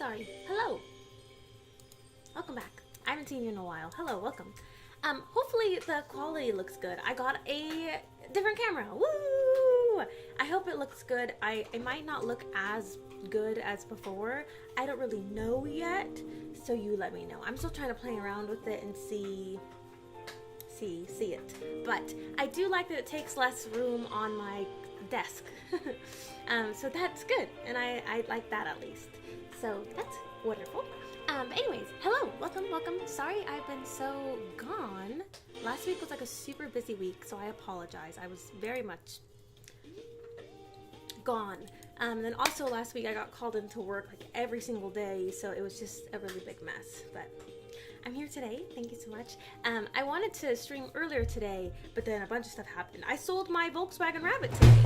sorry. Hello. Welcome back. I haven't seen you in a while. Hello, welcome. Hopefully the quality looks good. I got a different camera. Woo! I hope it looks good. It might not look as good as before. I don't really know yet, so you let me know. I'm still trying to play around with it and see it. But I do like that it takes less room on my desk. So that's good, and I like that at least. So that's wonderful. Anyways, hello, welcome. Sorry I've been so gone. Last week was like a super busy week, so I apologize. I was very much gone. Then also last week I got called into work like every single day, so it was just a really big mess. But I'm here today. Thank you so much. I wanted to stream earlier today, but then a bunch of stuff happened. I sold my Volkswagen Rabbit today.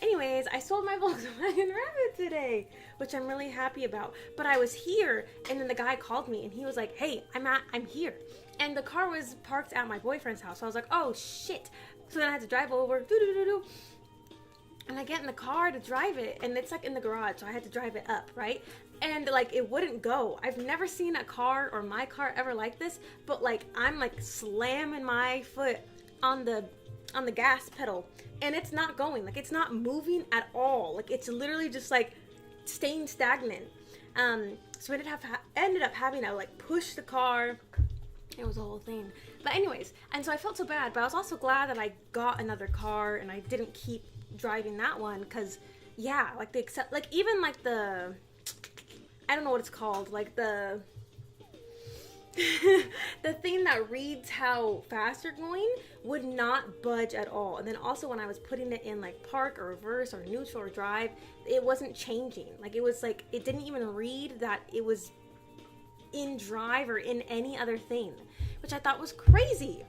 Anyways, I sold my Volkswagen Rabbit today, which I'm really happy about. But I was here, and then the guy called me, and he was like, "Hey, I'm here." And the car was parked at my boyfriend's house, so I was like, "Oh shit!" So then I had to drive over, and I get in the car to drive it, and it's like in the garage, so I had to drive it up, right? And like it wouldn't go. I've never seen a car or my car ever like this, but like I'm like slamming my foot on the gas pedal, and it's not going. Like it's not moving at all. Like it's literally just like staying stagnant. So I ended up having to like push the car. It was a whole thing. But anyways, and so I felt so bad, but I was also glad that I got another car and I didn't keep driving that one, because yeah, like even like the, I don't know what it's called, like the the thing that reads how fast you're going would not budge at all. And then also when I was putting it in like park or reverse or neutral or drive, it wasn't changing. Like it was like, it didn't even read that it was in drive or in any other thing, which I thought was crazy.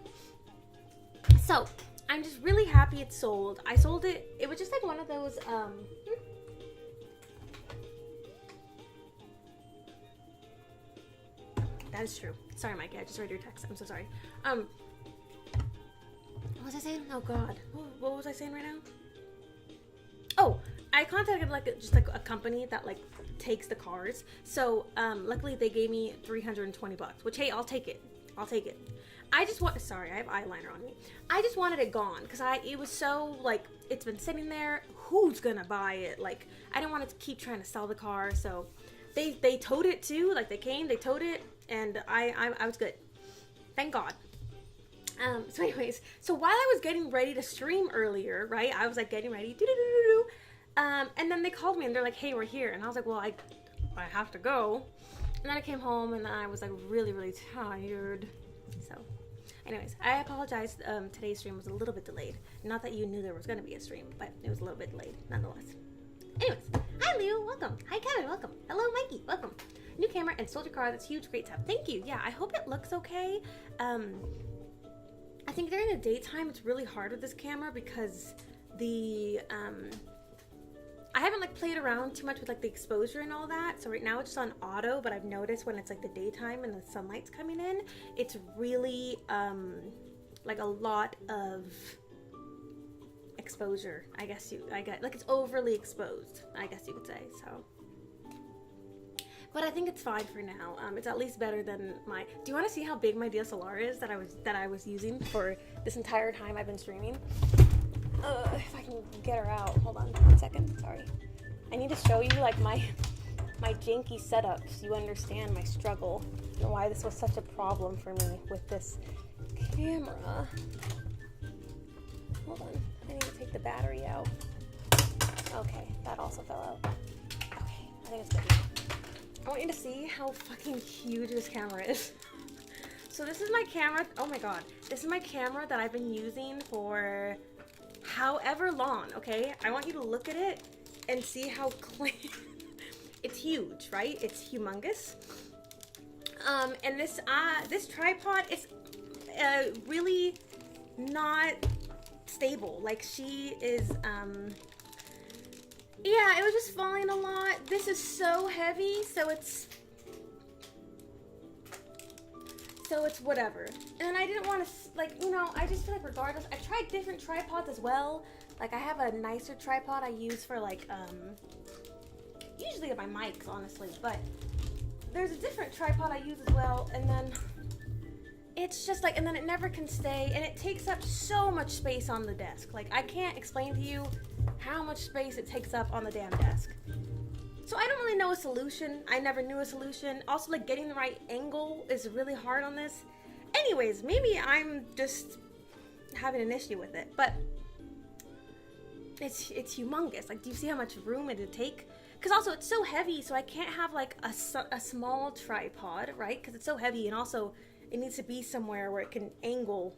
So I'm just really happy it's sold. I sold it. It was just like one of those, that is true. Sorry, Mikey. I just read your text. I'm so sorry. What was I saying? Oh God. What was I saying right now? Oh, I contacted just a company that like takes the cars. So luckily they gave me $320, which hey, I'll take it. Sorry, I have eyeliner on me. I just wanted it gone because it was so like, it's been sitting there. Who's gonna buy it? Like I didn't want to keep trying to sell the car. So they towed it too. Like they towed it, and I was good. Thank God. So anyways, so while I was getting ready to stream earlier, right, I was like getting ready, and then they called me and they're like, "Hey, we're here," and I was like, "Well, I have to go," and then I came home and then I was like really, really tired. So anyways, I apologize. Today's stream was a little bit delayed. Not that you knew there was going to be a stream, but it was a little bit delayed nonetheless. Anyways, hi Leo, welcome. Hi Kevin, welcome. Hello Mikey, welcome. New camera and sold your car. That's huge, great stuff. Thank you. Yeah, I hope it looks okay. I think during the daytime it's really hard with this camera because I haven't like played around too much with like the exposure and all that. So right now it's just on auto, but I've noticed when it's like the daytime and the sunlight's coming in, it's really like a lot of exposure. I get like it's overly exposed, I guess you could say. So but I think it's fine for now. It's at least better than my. Do you want to see how big my DSLR is that I was using for this entire time I've been streaming? If I can get her out. Hold on 1 second. Sorry. I need to show you like my janky setup so you understand my struggle and why this was such a problem for me with this camera. Hold on. I need to take the battery out. Okay, that also fell out. Okay, I think it's good. I want you to see how fucking huge this camera is. So this is my camera. Oh my God. This is my camera that I've been using for however long, okay? I want you to look at it and see how clean. It's huge, right? It's humongous. And this tripod is really not stable. Like she is, yeah, it was just falling a lot. This is so heavy, so it's whatever. And I didn't want to, like, you know, I just feel like regardless, I tried different tripods as well, Like, I have a nicer tripod I use for, like, usually my mics, honestly, but there's a different tripod I use as well, and then it's just like, and then it never can stay, and it takes up so much space on the desk. Like, I can't explain to you how much space it takes up on the damn desk. So I don't really know a solution. I never knew a solution. Also, like, getting the right angle is really hard on this. Anyways, maybe I'm just having an issue with it, but it's humongous. Like, do you see how much room it'd take? Because also, it's so heavy, so I can't have, like, a small tripod, right? Because it's so heavy, and also it needs to be somewhere where it can angle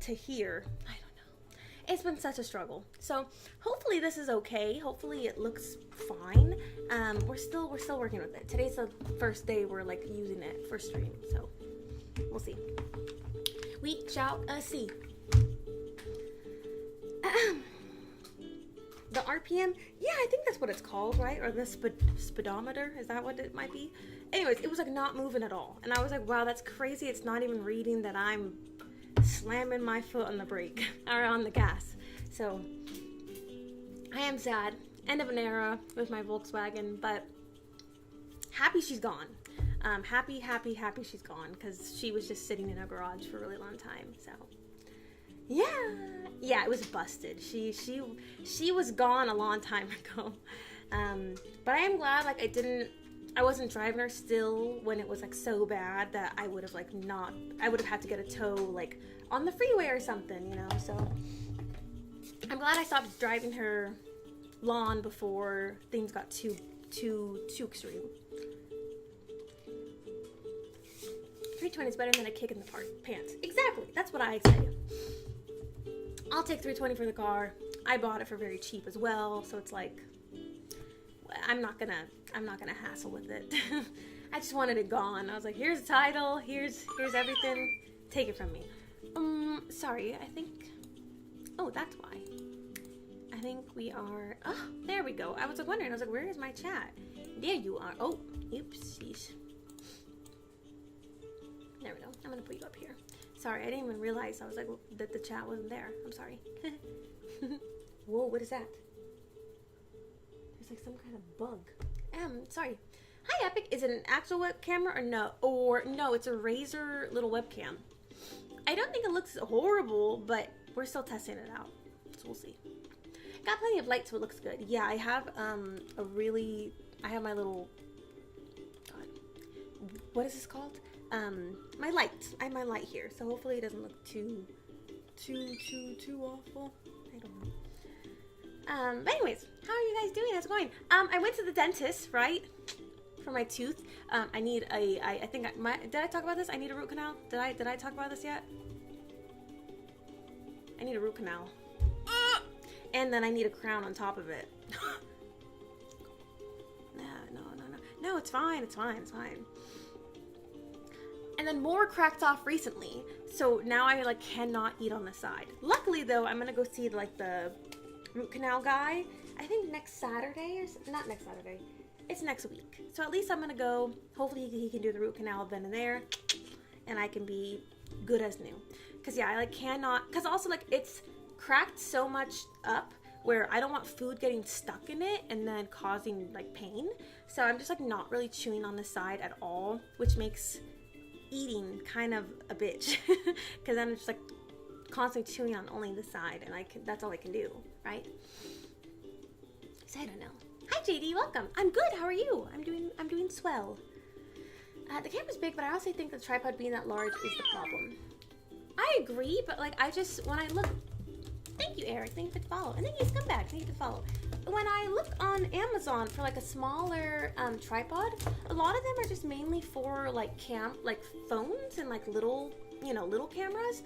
to here. I don't know. It's been such a struggle. So hopefully this is okay. Hopefully it looks fine. We're still working with it. Today's the first day we're like using it for stream, so we'll see. We shall see. The RPM, yeah, I think that's what it's called, right? Or the speedometer, is that what it might be? Anyways, it was like not moving at all. And I was like, wow, that's crazy. It's not even reading that I'm slamming my foot on the brake or on the gas. So I am sad. End of an era with my Volkswagen, but happy she's gone. Happy she's gone, because she was just sitting in a garage for a really long time. So yeah, it was busted. She was gone a long time ago. But I am glad, like, I wasn't driving her still when it was like so bad that I would have had to get a tow, like, on the freeway or something, you know. So I'm glad I stopped driving her long before things got too extreme. 320 is better than a kick in the pants. Exactly. That's what I say. I'll take 320 for the car. I bought it for very cheap as well, so it's like, I'm not gonna hassle with it. I just wanted it gone. I was like, here's the title, here's everything, take it from me. Sorry, I think, oh, that's why. I think we are, oh, there we go. I was like wondering, where is my chat? There you are. Oh, oopsies. There we go. I'm gonna put you up here. Sorry, I didn't even realize that the chat wasn't there. I'm sorry. Whoa, what is that? There's like some kind of bug. Sorry. Hi, Epic. Is it an actual webcam or no? Or no, it's a Razer little webcam. I don't think it looks horrible, but we're still testing it out, so we'll see. Got plenty of light, so it looks good. Yeah, I have I have my little, God, what is this called? My light. I have my light here, so hopefully it doesn't look too awful. I don't know. But anyways, how are you guys doing? How's it going? I went to the dentist, right, for my tooth. I need I think did I talk about this? I need a root canal. Did I talk about this yet? I need a root canal. And then I need a crown on top of it. No, it's fine. And then more cracked off recently, so now I like cannot eat on the side. Luckily though, I'm gonna go see like the root canal guy, I think next Saturday, or not next Saturday, it's next week. So at least I'm gonna go, hopefully he can do the root canal then and there, and I can be good as new. Cause yeah, I like cannot, cause also like it's cracked so much up where I don't want food getting stuck in it and then causing like pain. So I'm just like not really chewing on the side at all, which makes eating kind of a bitch. Cause I'm just like constantly chewing on only the side, and that's all I can do, right? So I don't know. Hi JD, welcome. I'm good, how are you? I'm doing swell. The camera's big, but I also think the tripod being that large is the problem. I agree, but like when I look, thank you Eric, thank you for the follow, and thank you Scumbag, thank you for the follow. When I look on Amazon for like a smaller tripod, a lot of them are just mainly for like phones and like little cameras.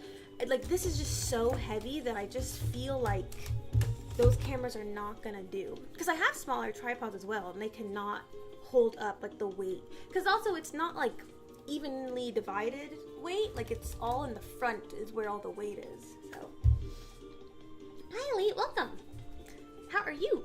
Like this is just so heavy that I just feel like those cameras are not gonna do. Because I have smaller tripods as well, and they cannot hold up like the weight. Because also it's not like evenly divided weight, like it's all in the front is where all the weight is. So hi Elite, welcome. How are you?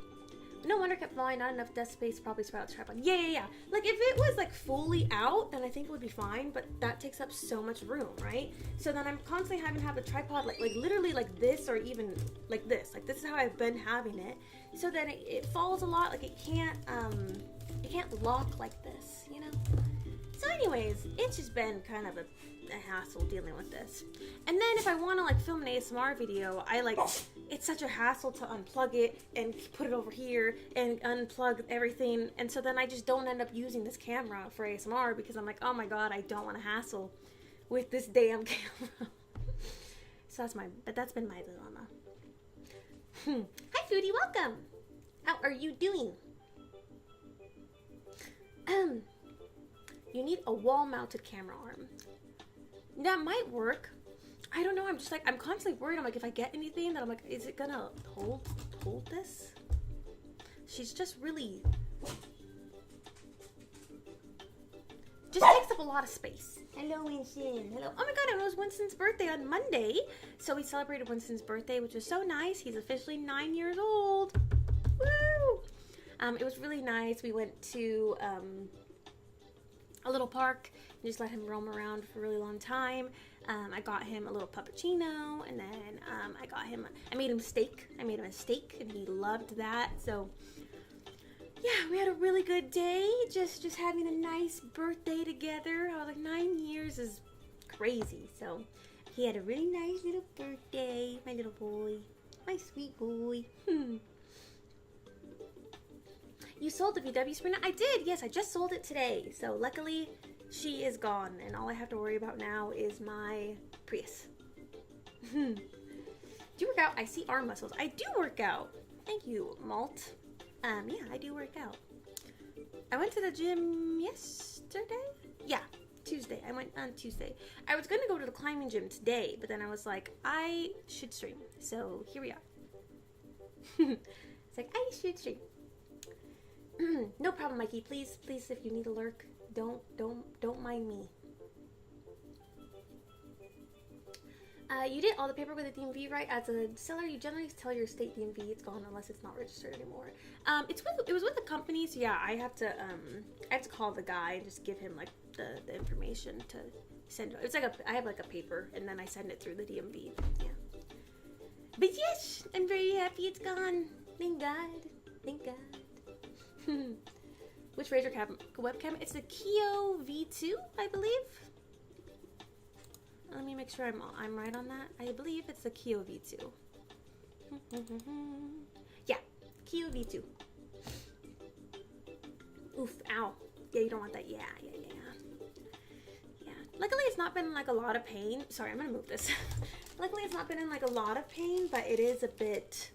No wonder it kept falling. Not enough desk space. Probably sprouts tripod. Yeah. Like if it was like fully out, then I think it would be fine. But that takes up so much room, right? So then I'm constantly having to have the tripod like literally like this, or even like this. Like this is how I've been having it. So then it falls a lot. Like it can't lock like this, you know. So anyways, it's just been kind of a hassle dealing with this. And then if I want to like film an ASMR video, it's such a hassle to unplug it and put it over here and unplug everything. And so then I just don't end up using this camera for ASMR because I'm like, oh my god, I don't want to hassle with this damn camera. So that's been my dilemma. Hi Foodie, welcome. How are you doing? You need a wall-mounted camera arm. That might work. I don't know. I'm just like, I'm constantly worried. I'm like, if I get anything, that I'm like, is it gonna hold this? She's just really takes up a lot of space. Hello, Winston. Hello. Oh my god, it was Winston's birthday on Monday. So we celebrated Winston's birthday, which was so nice. He's officially 9 years old. Woo! It was really nice. We went to a little park and just let him roam around for a really long time. I got him a little puppuccino, and then I made him steak. I made him a steak, and he loved that. So yeah, we had a really good day, just having a nice birthday together. I was like, 9 years is crazy. So he had a really nice little birthday, my little boy, my sweet boy. You sold the VW Sprinter? I did, yes, I just sold it today. So luckily, she is gone, and all I have to worry about now is my Prius. Do you work out? I see arm muscles. I do work out. Thank you, Malt. Yeah, I do work out. I went to the gym yesterday? Yeah, Tuesday. I went on Tuesday. I was going to go to the climbing gym today, but then I was like, I should stream. So here we are. It's like, I should stream. No problem, Mikey. Please, if you need a lurk, don't mind me. You did all the paperwork with the DMV, right? As a seller, you generally tell your state DMV it's gone unless it's not registered anymore. It was with the company, so yeah, I have to call the guy and just give him like the information to send. It's like I have like a paper, and then I send it through the DMV. Yeah. But yes, I'm very happy it's gone. Thank God. Thank God. Which Razer webcam? It's the Kio V2, I believe. Let me make sure I'm right on that. I believe it's the Kio V2. Yeah, Kio V2. Oof, ow. Yeah, you don't want that. Yeah. Luckily, it's not been in like a lot of pain. Sorry, I'm gonna move this. Luckily, it's not been in like a lot of pain, but it is a bit...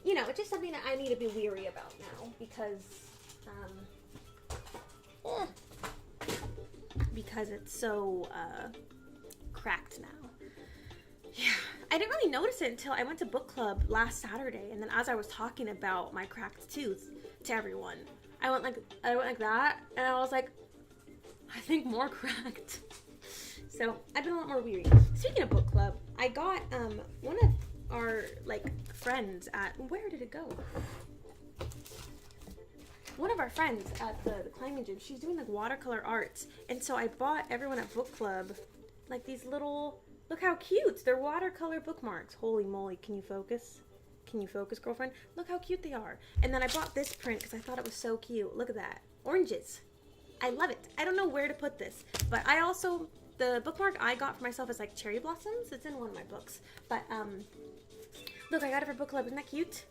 You know, it's just something that I need to be weary about now because it's so cracked now. Yeah, I didn't really notice it until I went to book club last Saturday, and then as I was talking about my cracked tooth to everyone, I went like that, and I was like, I think more cracked. So I've been a lot more weary. Speaking of book club, I got one of our like friends at, where did it go? One of our friends at the climbing gym, she's doing like watercolor arts, and so I bought everyone at book club like these little, look how cute, they're watercolor bookmarks. Holy moly, can you focus? Can you focus, girlfriend? Look how cute they are. And then I bought this print because I thought it was so cute. Look at that, oranges. I love it. I don't know where to put this, but I also, the bookmark I got for myself is like cherry blossoms. It's in one of my books, but look, I got it for book club. Isn't that cute?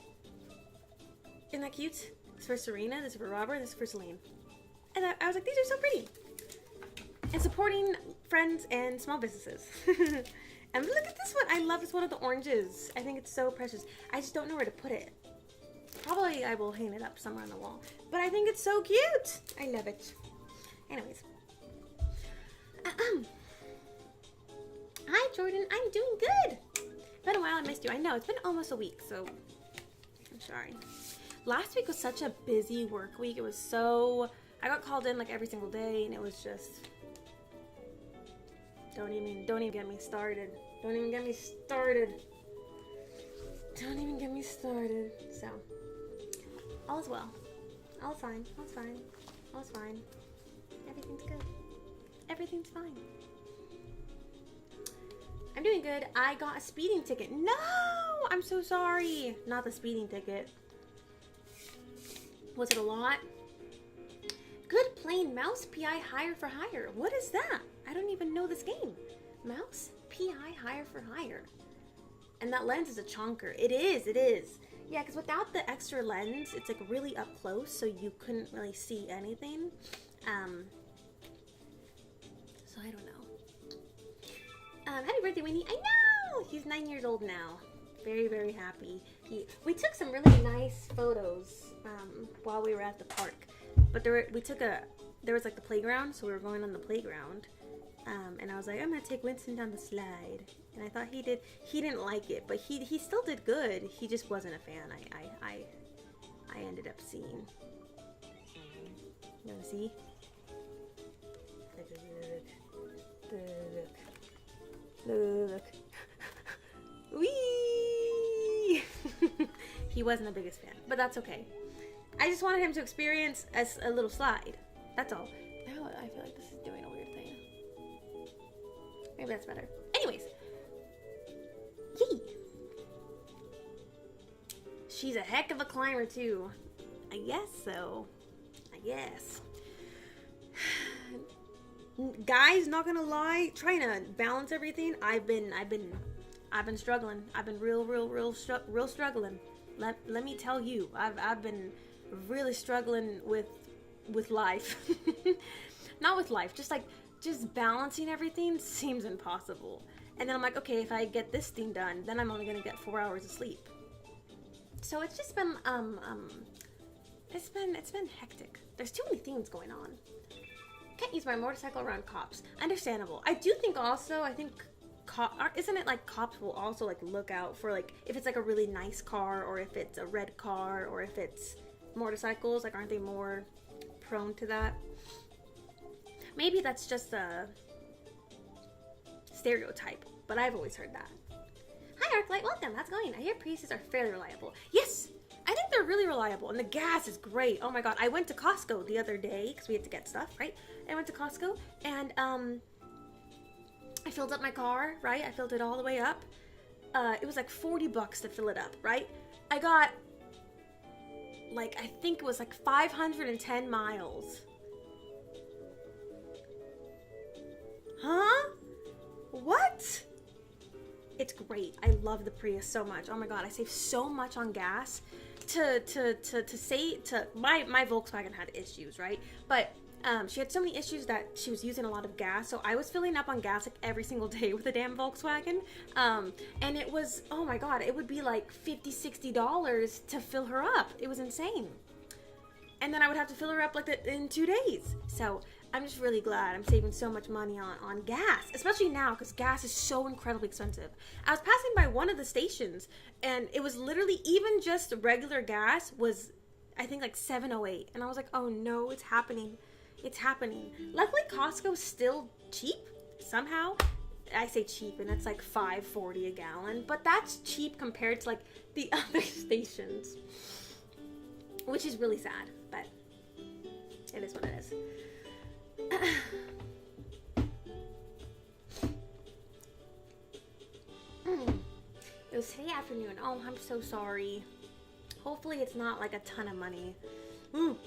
Isn't that cute? This is for Serena, this is for Robert, this is for Celine. And I was like, these are so pretty. And supporting friends and small businesses. And look at this one. I love this one of the oranges. I think it's so precious. I just don't know where to put it. Probably I will hang it up somewhere on the wall. But I think it's so cute. I love it. Anyways. Hi, Jordan. I'm doing good. Been a while. I missed you. I know. It's been almost a week, so I'm sorry. Last week was such a busy work week. It was so... I got called in like every single day, and it was just... Don't even get me started. Don't even get me started. Don't even get me started. So, all is well. All's fine. All's fine. All's fine. Everything's good. Everything's fine. I'm doing good. I got a speeding ticket. No! I'm so sorry. Not the speeding ticket. Was it a lot? Good plain mouse PI higher for higher. What is that? I don't even know this game. Mouse PI higher for higher. And that lens is a chonker. It is. It is. Yeah, because without the extra lens, it's like really up close, so you couldn't really see anything. So I don't know. Happy birthday, Winnie. I know! He's 9 years old now. Very, very happy. We took some really nice photos while we were at the park. But there was like the playground, so we were going on the playground. And I was like, I'm gonna take Winston down the slide. And I thought he didn't like it, but he still did good. He just wasn't a fan. I ended up seeing. You wanna see? Look. Whee! He wasn't the biggest fan, but that's okay. I just wanted him to experience as a little slide. That's all. Now I feel like this is doing a weird thing. Maybe that's better. Anyways. Yee! She's a heck of a climber too. I guess so. I guess. Guys, not gonna lie, trying to balance everything. I've been struggling. I've been real struggling. Let me tell you, I've been really struggling with life. Not with life, just balancing everything seems impossible. And then I'm like, okay, if I get this thing done, then I'm only gonna get 4 hours of sleep. So it's just been it's been hectic. There's too many things going on. Can't use my motorcycle around cops. Understandable. I think isn't it like cops will also like look out for like if it's like a really nice car or if it's a red car or if it's motorcycles, like aren't they more prone to that? Maybe that's just a stereotype, but I've always heard that. Hi Arclight, welcome. How's it going? I hear Priuses are fairly reliable. Yes, I think they're really reliable, and the gas is great. Oh my god, I went to Costco the other day because we had to get stuff, right? I went to Costco and I filled up my car, right? I filled it all the way up. It was like $40 to fill it up, right? I got like I think it was like 510 miles. Huh? What? It's great. I love the Prius so much. Oh my god, I save so much on gas. My Volkswagen had issues, right? But she had so many issues that she was using a lot of gas, so I was filling up on gas like every single day with the damn Volkswagen. And it was, oh my god, it would be like $50-$60 to fill her up. It was insane. And then I would have to fill her up like in 2 days. So I'm just really glad I'm saving so much money on gas, especially now because gas is so incredibly expensive. I was passing by one of the stations and it was literally even just regular gas was I think like $7.08, and I was like, oh no, it's happening. It's happening. Luckily Costco's still cheap somehow. I say cheap and it's like $5.40 a gallon, but that's cheap compared to like the other stations, which is really sad, but it is what it is. It was today afternoon. Oh, I'm so sorry. Hopefully it's not like a ton of money. You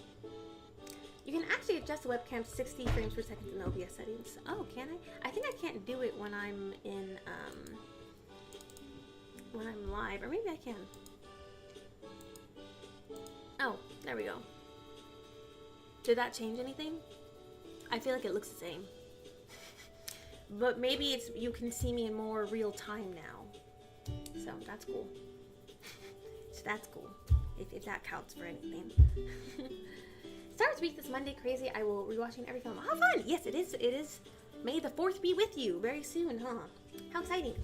can actually adjust the webcam to 60 frames per second in OBS settings. Oh, can I? I think I can't do it when I'm in when I'm live, or maybe I can. Oh, there we go. Did that change anything? I feel like it looks the same. But maybe it's you can see me in more real time now. So that's cool. So that's cool. If that counts for anything. Star Wars Week this Monday, crazy. I will be rewatching every film. How fun! Yes, it is. It is. May the 4th be with you very soon, huh? How exciting!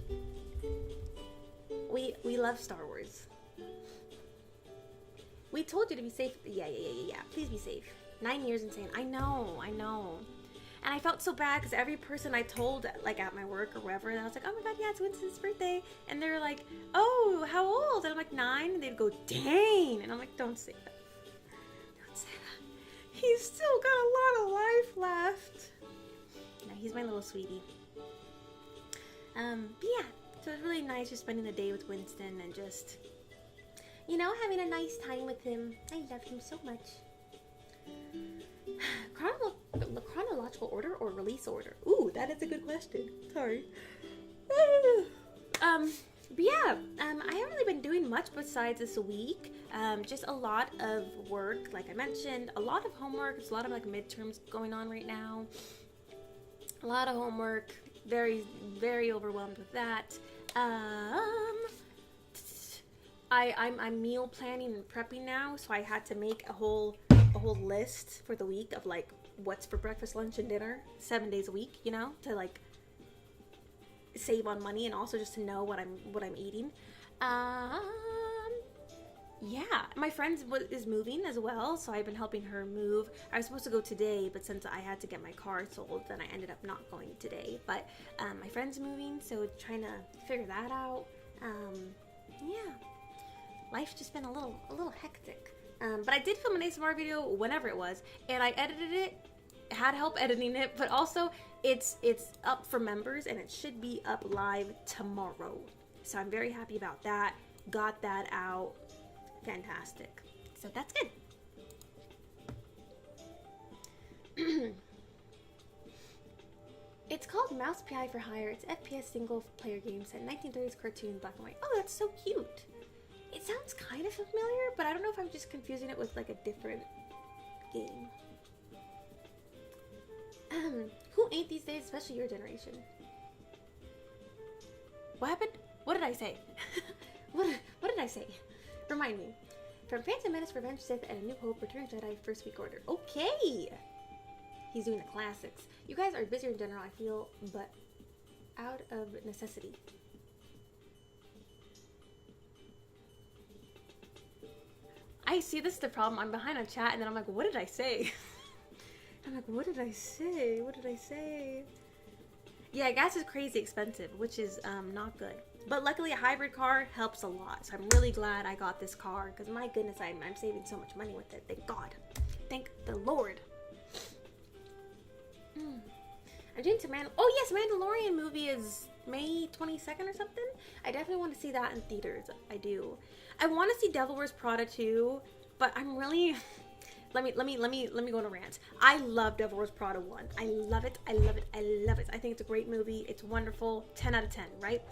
We love Star Wars. We told you to be safe. Yeah. Please be safe. 9 years insane. I know. And I felt so bad because every person I told, like at my work or wherever, and I was like, oh my god, yeah, it's Winston's birthday. And they're like, oh, how old? And I'm like, 9. And they'd go, dang. And I'm like, don't say that. Don't say that. He's still got a lot of life left. No, he's my little sweetie. But yeah, so it was really nice just spending the day with Winston and just, you know, having a nice time with him. I love him so much. Chronological order or release order? Ooh, that is a good question. Sorry. But yeah, I haven't really been doing much besides this week. Just a lot of work, like I mentioned, a lot of homework. There's a lot of like midterms going on right now. A lot of homework. Very, very overwhelmed with that. I'm meal planning and prepping now, so I had to make a whole list for the week of like what's for breakfast, lunch, and dinner 7 days a week, you know, to like save on money and also just to know what I'm eating. Yeah, my friend is moving as well, so I've been helping her move. I was supposed to go today, but since I had to get my car sold, then I ended up not going today. But my friend's moving, so trying to figure that out. Yeah, life's just been a little hectic. But I did film an ASMR video whenever it was, and I edited it. Had help editing it, but also it's up for members, and it should be up live tomorrow. So I'm very happy about that. Got that out. Fantastic. So that's good. It's called Mouse PI for Hire. It's FPS single player game set in 1930s cartoon black and white. Oh, that's so cute. It sounds kind of familiar, but I don't know if I'm just confusing it with like a different game. Who ain't these days, especially your generation? What happened? What did I say? What did I say? Remind me. From Phantom Menace, Revenge of the Sith, and A New Hope, Return of the Jedi, First Week Order. Okay! He's doing the classics. You guys are busier in general, I feel, but out of necessity. I see this is the problem. I'm behind on chat, and then I'm like, what did I say? I'm like, what did I say? What did I say? Yeah, gas is crazy expensive, which is not good. But luckily a hybrid car helps a lot. So I'm really glad I got this car because my goodness, I'm saving so much money with it. Thank God. Thank the Lord. I'm doing some oh yes, Mandalorian movie is May 22nd or something. I definitely want to see that in theaters. I do. I want to see Devil Wears Prada too, but I'm really let me go on a rant. I love Devil Wears Prada 1. I love it. I love it. I love it. I think it's a great movie. It's wonderful. 10 out of 10, right?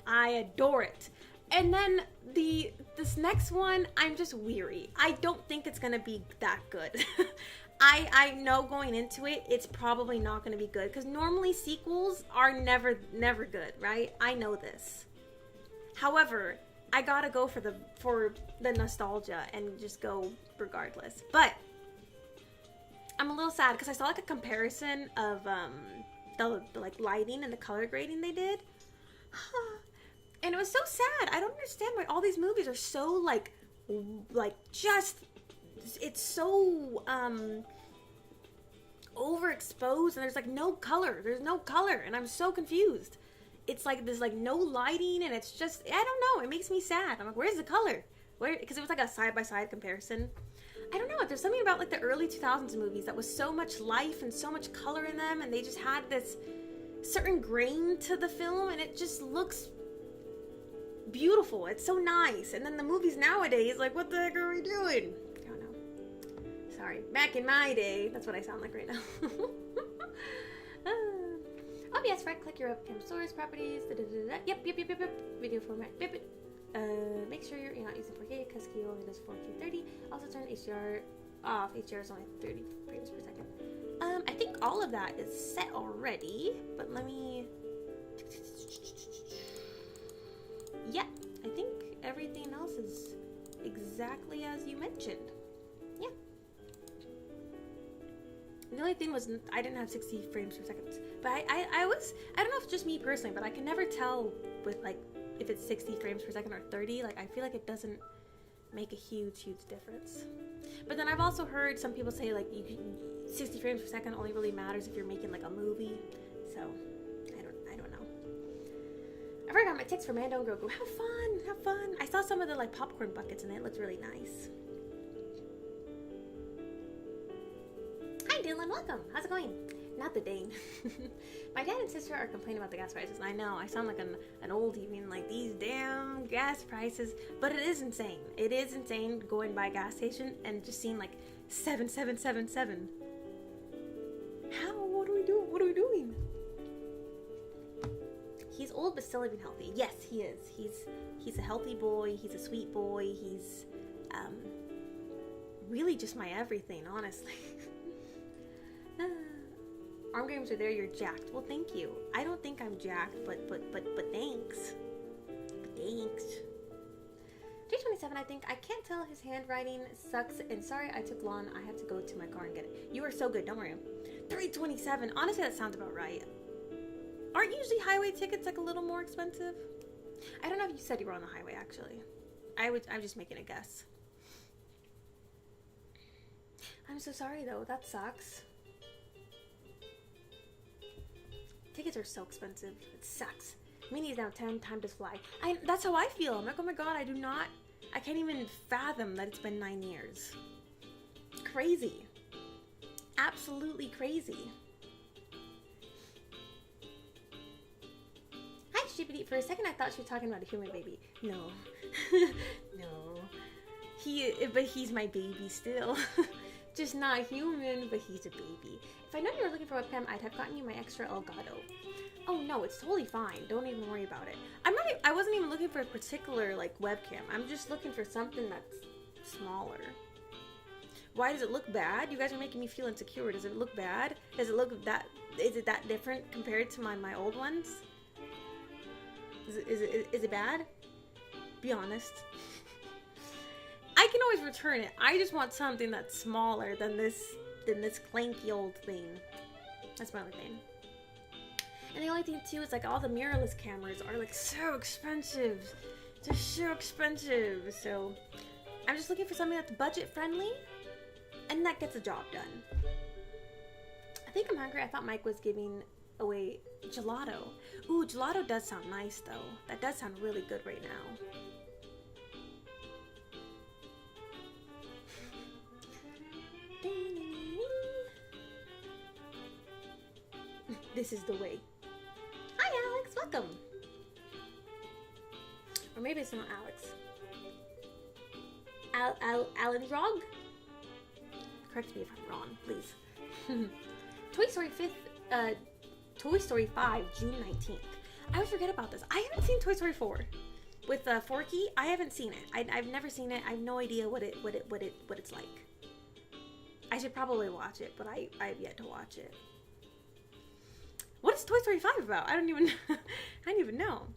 I adore it. And then this next one, I'm just weary. I don't think it's gonna be that good. I know going into it, it's probably not gonna be good because normally sequels are never good, right? I know this. However, I gotta go for the nostalgia and just go regardless. But I'm a little sad because I saw like a comparison of the like lighting and the color grading they did. And it was so sad. I don't understand why all these movies are so like just it's so overexposed and there's like no color. There's no color and I'm so confused. It's like there's like no lighting and it's just I don't know. It makes me sad. I'm like, where's the color? Where? Because it was like a side-by-side comparison. I don't know. There's something about like the early 2000s movies that was so much life and so much color in them, and they just had this certain grain to the film, and it just looks beautiful. It's so nice. And then the movies nowadays, like, what the heck are we doing? I don't know. Sorry. Back in my day, that's what I sound like right now. Oh yes, right click your webcam source properties. Yep. Video format. Yep. Make sure you're not using 4K because Key only does 4K30. Also turn HDR off. HDR is only 30 frames per second. I think all of that is set already, but let me. Yeah, I think everything else is exactly as you mentioned. Yeah. The only thing was I didn't have 60 frames per second, but I don't know if it's just me personally, but I can never tell with like if it's 60 frames per second or 30. Like I feel like it doesn't make a huge difference. But then I've also heard some people say like 60 frames per second only really matters if you're making like a movie. So I don't know. I forgot my tics for Mando and Grogu. Have fun, have fun. I saw some of the like popcorn buckets and it looked really nice. Hi Dylan, welcome. How's it going? Not the Dane. My dad and sister are complaining about the gas prices. I know, I sound like an oldie being like, these damn gas prices. But it is insane. It is insane going by a gas station and just seeing like 7,777. How? What are we doing? What are we doing? He's old but still living healthy. Yes, he is. He's a healthy boy. He's a sweet boy. He's really just my everything, honestly. Arm games are there, you're jacked. Well, thank you. I don't think I'm jacked, but thanks. But thanks. J27, I think. I can't tell, his handwriting sucks, and sorry I took long. I have to go to my car and get it. You are so good, don't worry. 327, honestly that sounds about right. Aren't usually highway tickets like a little more expensive? I don't know if you said you were on the highway, actually. I'm just making a guess. I'm so sorry though, that sucks. Tickets are so expensive. It sucks. Mini is now 10 time to fly. That's how I feel. I'm like, oh my god, I can't even fathom that it's been 9 years. Crazy. Absolutely crazy. Hi, Stupidity. For a second, I thought she was talking about a human baby. No. No. But he's my baby still. Just not human, but he's a baby. If I know you were looking for a webcam, I'd have gotten you my extra Elgato. Oh no, it's totally fine. Don't even worry about it. I wasn't even looking for a particular like webcam. I'm just looking for something that's smaller. Why does it look bad? You guys are making me feel insecure. Does it look bad? Does it look that? Is it that different compared to my old ones? Is it bad? Be honest. I can always return it. I just want something that's smaller than this clanky old thing. That's my only thing. And the only thing too is like all the mirrorless cameras are like so expensive. They're so expensive. So I'm just looking for something that's budget friendly and that gets the job done. I think I'm hungry. I thought Mike was giving away gelato. Ooh, gelato does sound nice though. That does sound really good right now. This is the way. Hi, Alex. Welcome. Or maybe it's not Alex. Alan Rog? Correct me if I'm wrong, please. Toy Story 5, June 19th. I always forget about this. I haven't seen Toy Story 4 with Forky. I haven't seen it. I've never seen it. I have no idea what it's like. I should probably watch it, but I've yet to watch it. What is Toy Story 5 about? I don't even know.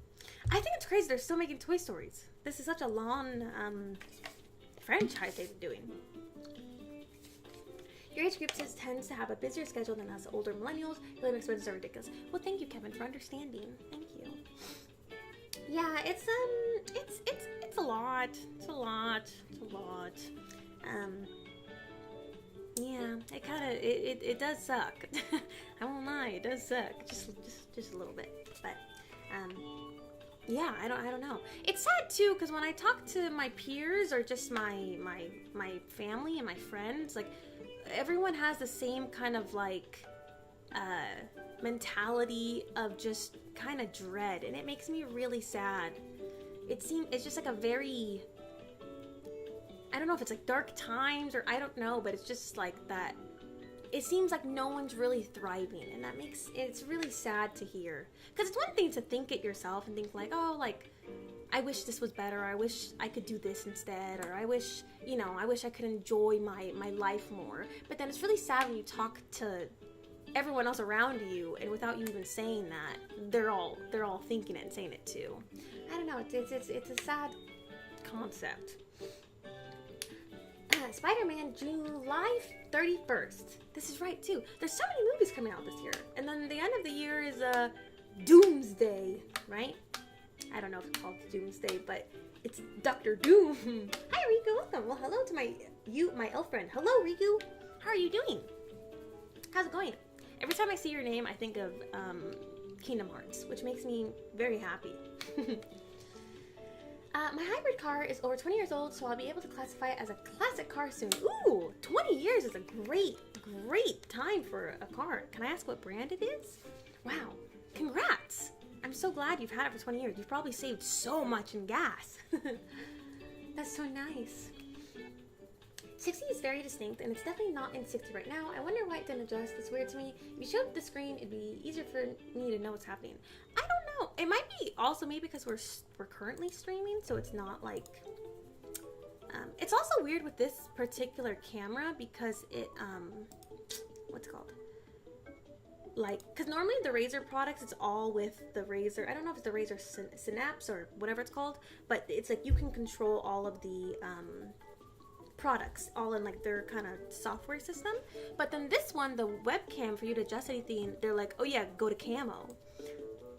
I think it's crazy they're still making Toy Stories. This is such a long franchise they've been doing. Your age group tends to have a busier schedule than us older millennials. Your living expenses are ridiculous. Well, thank you, Kevin, for understanding. Thank you. Yeah, it's a lot. It's a lot. Yeah, it does suck. I won't lie, it does suck. Just a little bit. But yeah, I don't know. It's sad too, because when I talk to my peers or just my family and my friends, like everyone has the same kind of like mentality of just kind of dread, and it makes me really sad. It's just like a very, I don't know if it's like dark times or I don't know, but it's just like that. It seems like no one's really thriving, and it's really sad to hear. Because it's one thing to think it yourself and think like, oh, like, I wish this was better, or I wish I could do this instead, or I wish I could enjoy my life more. But then it's really sad when you talk to everyone else around you, and without you even saying that, they're all thinking it and saying it too. I don't know, it's a sad concept. Spider-Man, July 31st. This is right, too. There's so many movies coming out this year. And then the end of the year is Doomsday, right? I don't know if it's called Doomsday, but it's Dr. Doom. Hi, Riku. Welcome. Well, hello to my elf friend. Hello, Riku. How are you doing? How's it going? Every time I see your name, I think of Kingdom Hearts, which makes me very happy. My hybrid car is over 20 years old, so I'll be able to classify it as a classic car soon. Ooh, 20 years is a great time for a car. Can I ask what brand it is? Wow, congrats. I'm so glad you've had it for 20 years. You've probably saved so much in gas. That's so nice. 60 is very distinct, and it's definitely not in 60 right now. I wonder why it didn't adjust. It's weird to me. If you showed the screen, it'd be easier for me to know what's happening. I don't know. It might be also maybe because we're currently streaming, so it's not like... it's also weird with this particular camera because it, what's it called? Like, because normally the Razer products, it's all with the Razer. I don't know if it's the Razer Synapse or whatever it's called, but it's like you can control all of the products all in like their kind of software system. But then this one, the webcam, for you to adjust anything, they're like, oh yeah, go to camo.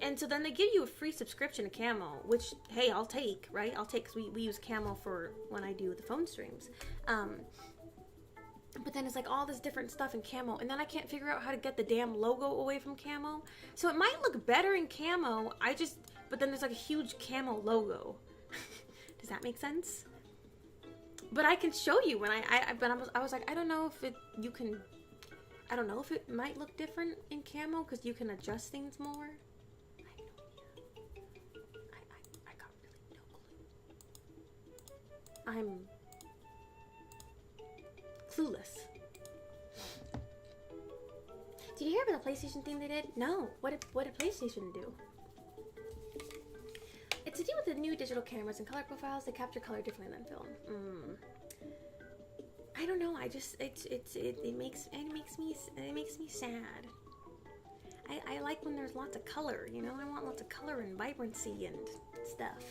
And so then they give you a free subscription to camo, which, hey, I'll take, right? I'll take, because we use camo for when I do the phone streams. But then it's like all this different stuff in camo, and then I can't figure out how to get the damn logo away from camo. So it might look better in camo, but then there's like a huge camo logo. Does that make sense? But I can show you when I was like, I don't know if I don't know if it might look different in camo because you can adjust things more. I have no idea. I got really no clue. I'm clueless. Did you hear about the PlayStation thing they did? No. What did PlayStation do? It's to do with the new digital cameras and color profiles. They capture color differently than film. I don't know. I just it makes me sad. I like when there's lots of color. You know, I want lots of color and vibrancy and stuff.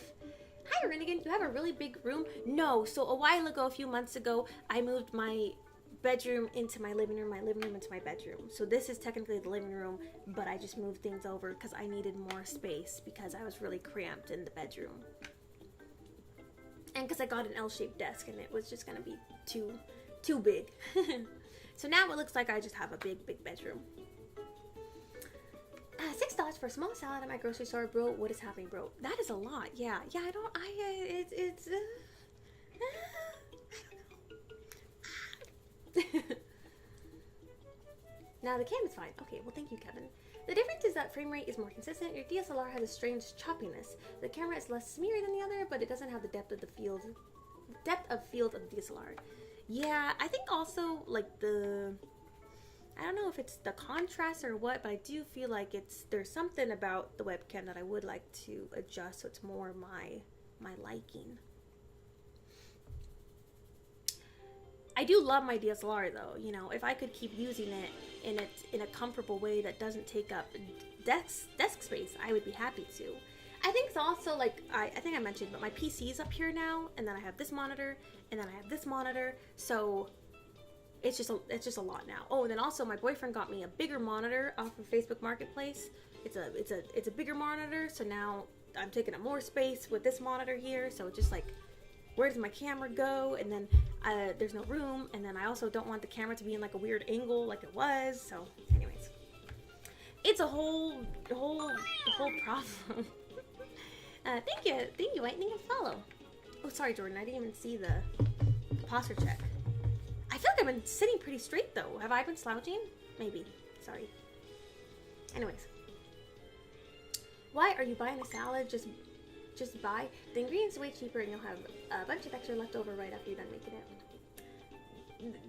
Hi, Renegade. You have a really big room? No. So a few months ago, I moved my bedroom into my living room into my bedroom. So this is technically the living room, but I just moved things over because I needed more space because I was really cramped in the bedroom. And because I got an L-shaped desk and it was just going to be too big. So now it looks like I just have a big bedroom. $6 for a small salad at my grocery store, bro. What is happening, bro? That is a lot. Yeah. It's I don't know. Now the cam is fine. Okay, well thank you, Kevin. The difference is that frame rate is more consistent. Your DSLR has a strange choppiness. The camera is less smeary than the other, but it doesn't have the depth of field of the DSLR. Yeah, I think also like I don't know if it's the contrast or what, but I do feel like there's something about the webcam that I would like to adjust so it's more my liking. I do love my DSLR though. You know, if I could keep using it in a comfortable way that doesn't take up desk space, I would be happy to. I think it's also like I think I mentioned, but my PC is up here now, and then I have this monitor, and then I have this monitor, so it's just a lot now. Oh, and then also my boyfriend got me a bigger monitor off of Facebook Marketplace. It's a bigger monitor, so now I'm taking up more space with this monitor here. So just like, where does my camera go? And then there's no room, and then I also don't want the camera to be in like a weird angle like it was. So anyways, it's a whole problem. Thank you, Lightning, and follow. Oh, sorry, Jordan, I didn't even see the posture check. I feel like I've been sitting pretty straight though. Have I been slouching? Maybe. Sorry. Anyways, why are you buying a salad? Just buy. The ingredients are way cheaper, and you'll have a bunch of extra left over right after you're done making it.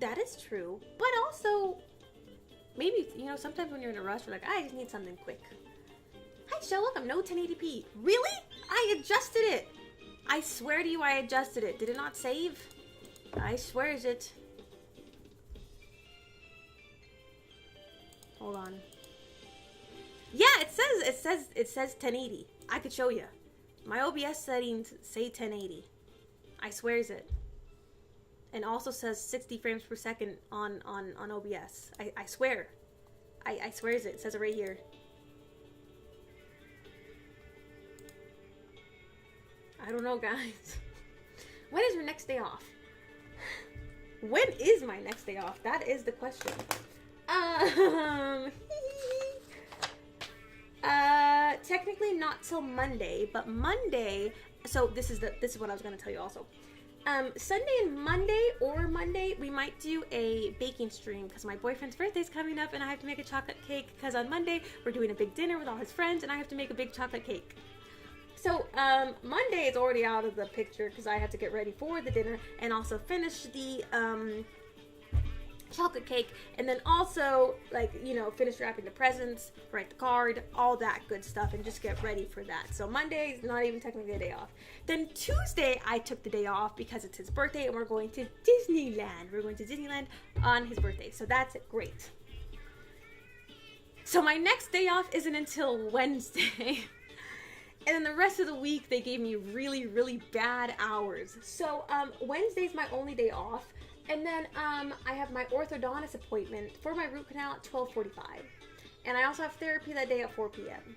That is true, but also maybe, you know, sometimes when you're in a rush, you're like, I just need something quick. Hi, show up. I'm no 1080p. Really? I adjusted it. I swear to you, I adjusted it. Did it not save? I swear it. Hold on. Yeah, it says 1080. I could show you. My OBS settings say 1080. I swears it. And also says 60 frames per second on OBS. I swear. I swears it. It says it right here. I don't know, guys. When is your next day off? When is my next day off? That is the question. Um, technically not till Monday, but Monday. So this is what I was gonna tell you also. Sunday and Monday, we might do a baking stream because my boyfriend's birthday's coming up and I have to make a chocolate cake because on Monday we're doing a big dinner with all his friends and I have to make a big chocolate cake. So, Monday is already out of the picture because I have to get ready for the dinner and also finish the, chocolate cake and then also, like, you know, finish wrapping the presents, write the card, all that good stuff and just get ready for that. So Monday is not even technically a day off. Then Tuesday, I took the day off because it's his birthday and we're going to Disneyland. We're going to Disneyland on his birthday. So that's great. So my next day off isn't until Wednesday. And then the rest of the week, they gave me really, really bad hours. So, Wednesday's my only day off. And then, I have my orthodontist appointment for my root canal at 12:45. And I also have therapy that day at 4 p.m.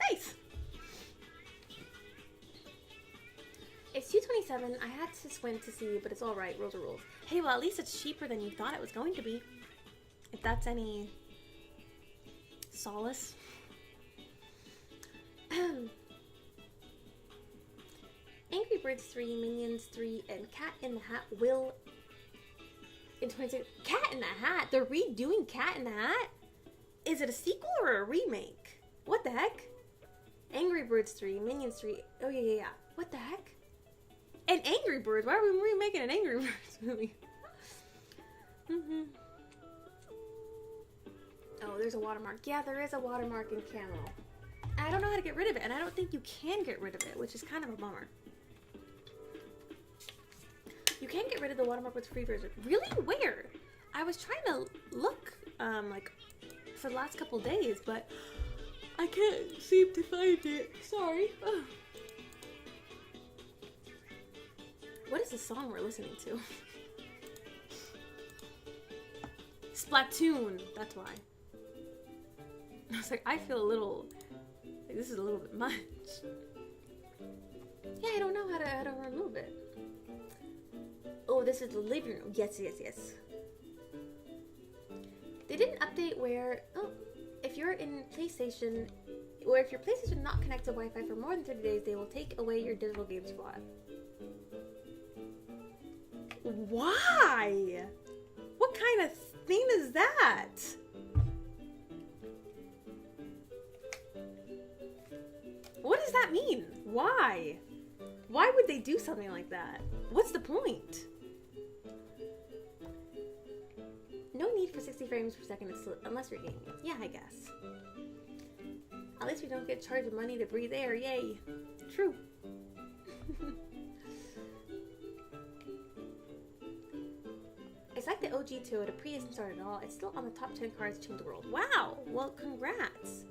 Nice! It's $2.27. I had to swim to see, but it's alright. Rules are rules. Hey, well, at least it's cheaper than you thought it was going to be. If that's any solace. Angry Birds 3, Minions 3, and Cat in the Hat will in 26. Cat in the Hat? They're redoing Cat in the Hat? Is it a sequel or a remake? What the heck? Angry Birds 3, Minions 3. Oh, yeah. What the heck? And Angry Birds? Why are we remaking an Angry Birds movie? Oh, there's a watermark. Yeah, there is a watermark in camo. I don't know how to get rid of it, and I don't think you can get rid of it, which is kind of a bummer. You can get rid of the watermark with free version. Really? Where? I was trying to look, like, for the last couple days, but I can't seem to find it. Sorry. Ugh. What is the song we're listening to? Splatoon. That's why. I was like, I feel a little, like this is a little bit much. Yeah, I don't know how to remove it. Oh, this is the living room. Yes. They didn't update where, if you're in PlayStation, or if your PlayStation not connected to Wi-Fi for more than 30 days, they will take away your digital game spot. Why? What kind of thing is that? What does that mean? Why? Why would they do something like that? What's the point? No need for 60 frames per second unless you're gaming. Yeah, I guess. At least we don't get charged money to breathe air. Yay. True. It's like the OG Toyota Prius isn't started at all. It's still on the top 10 cars to change the world. Wow. Well, congrats.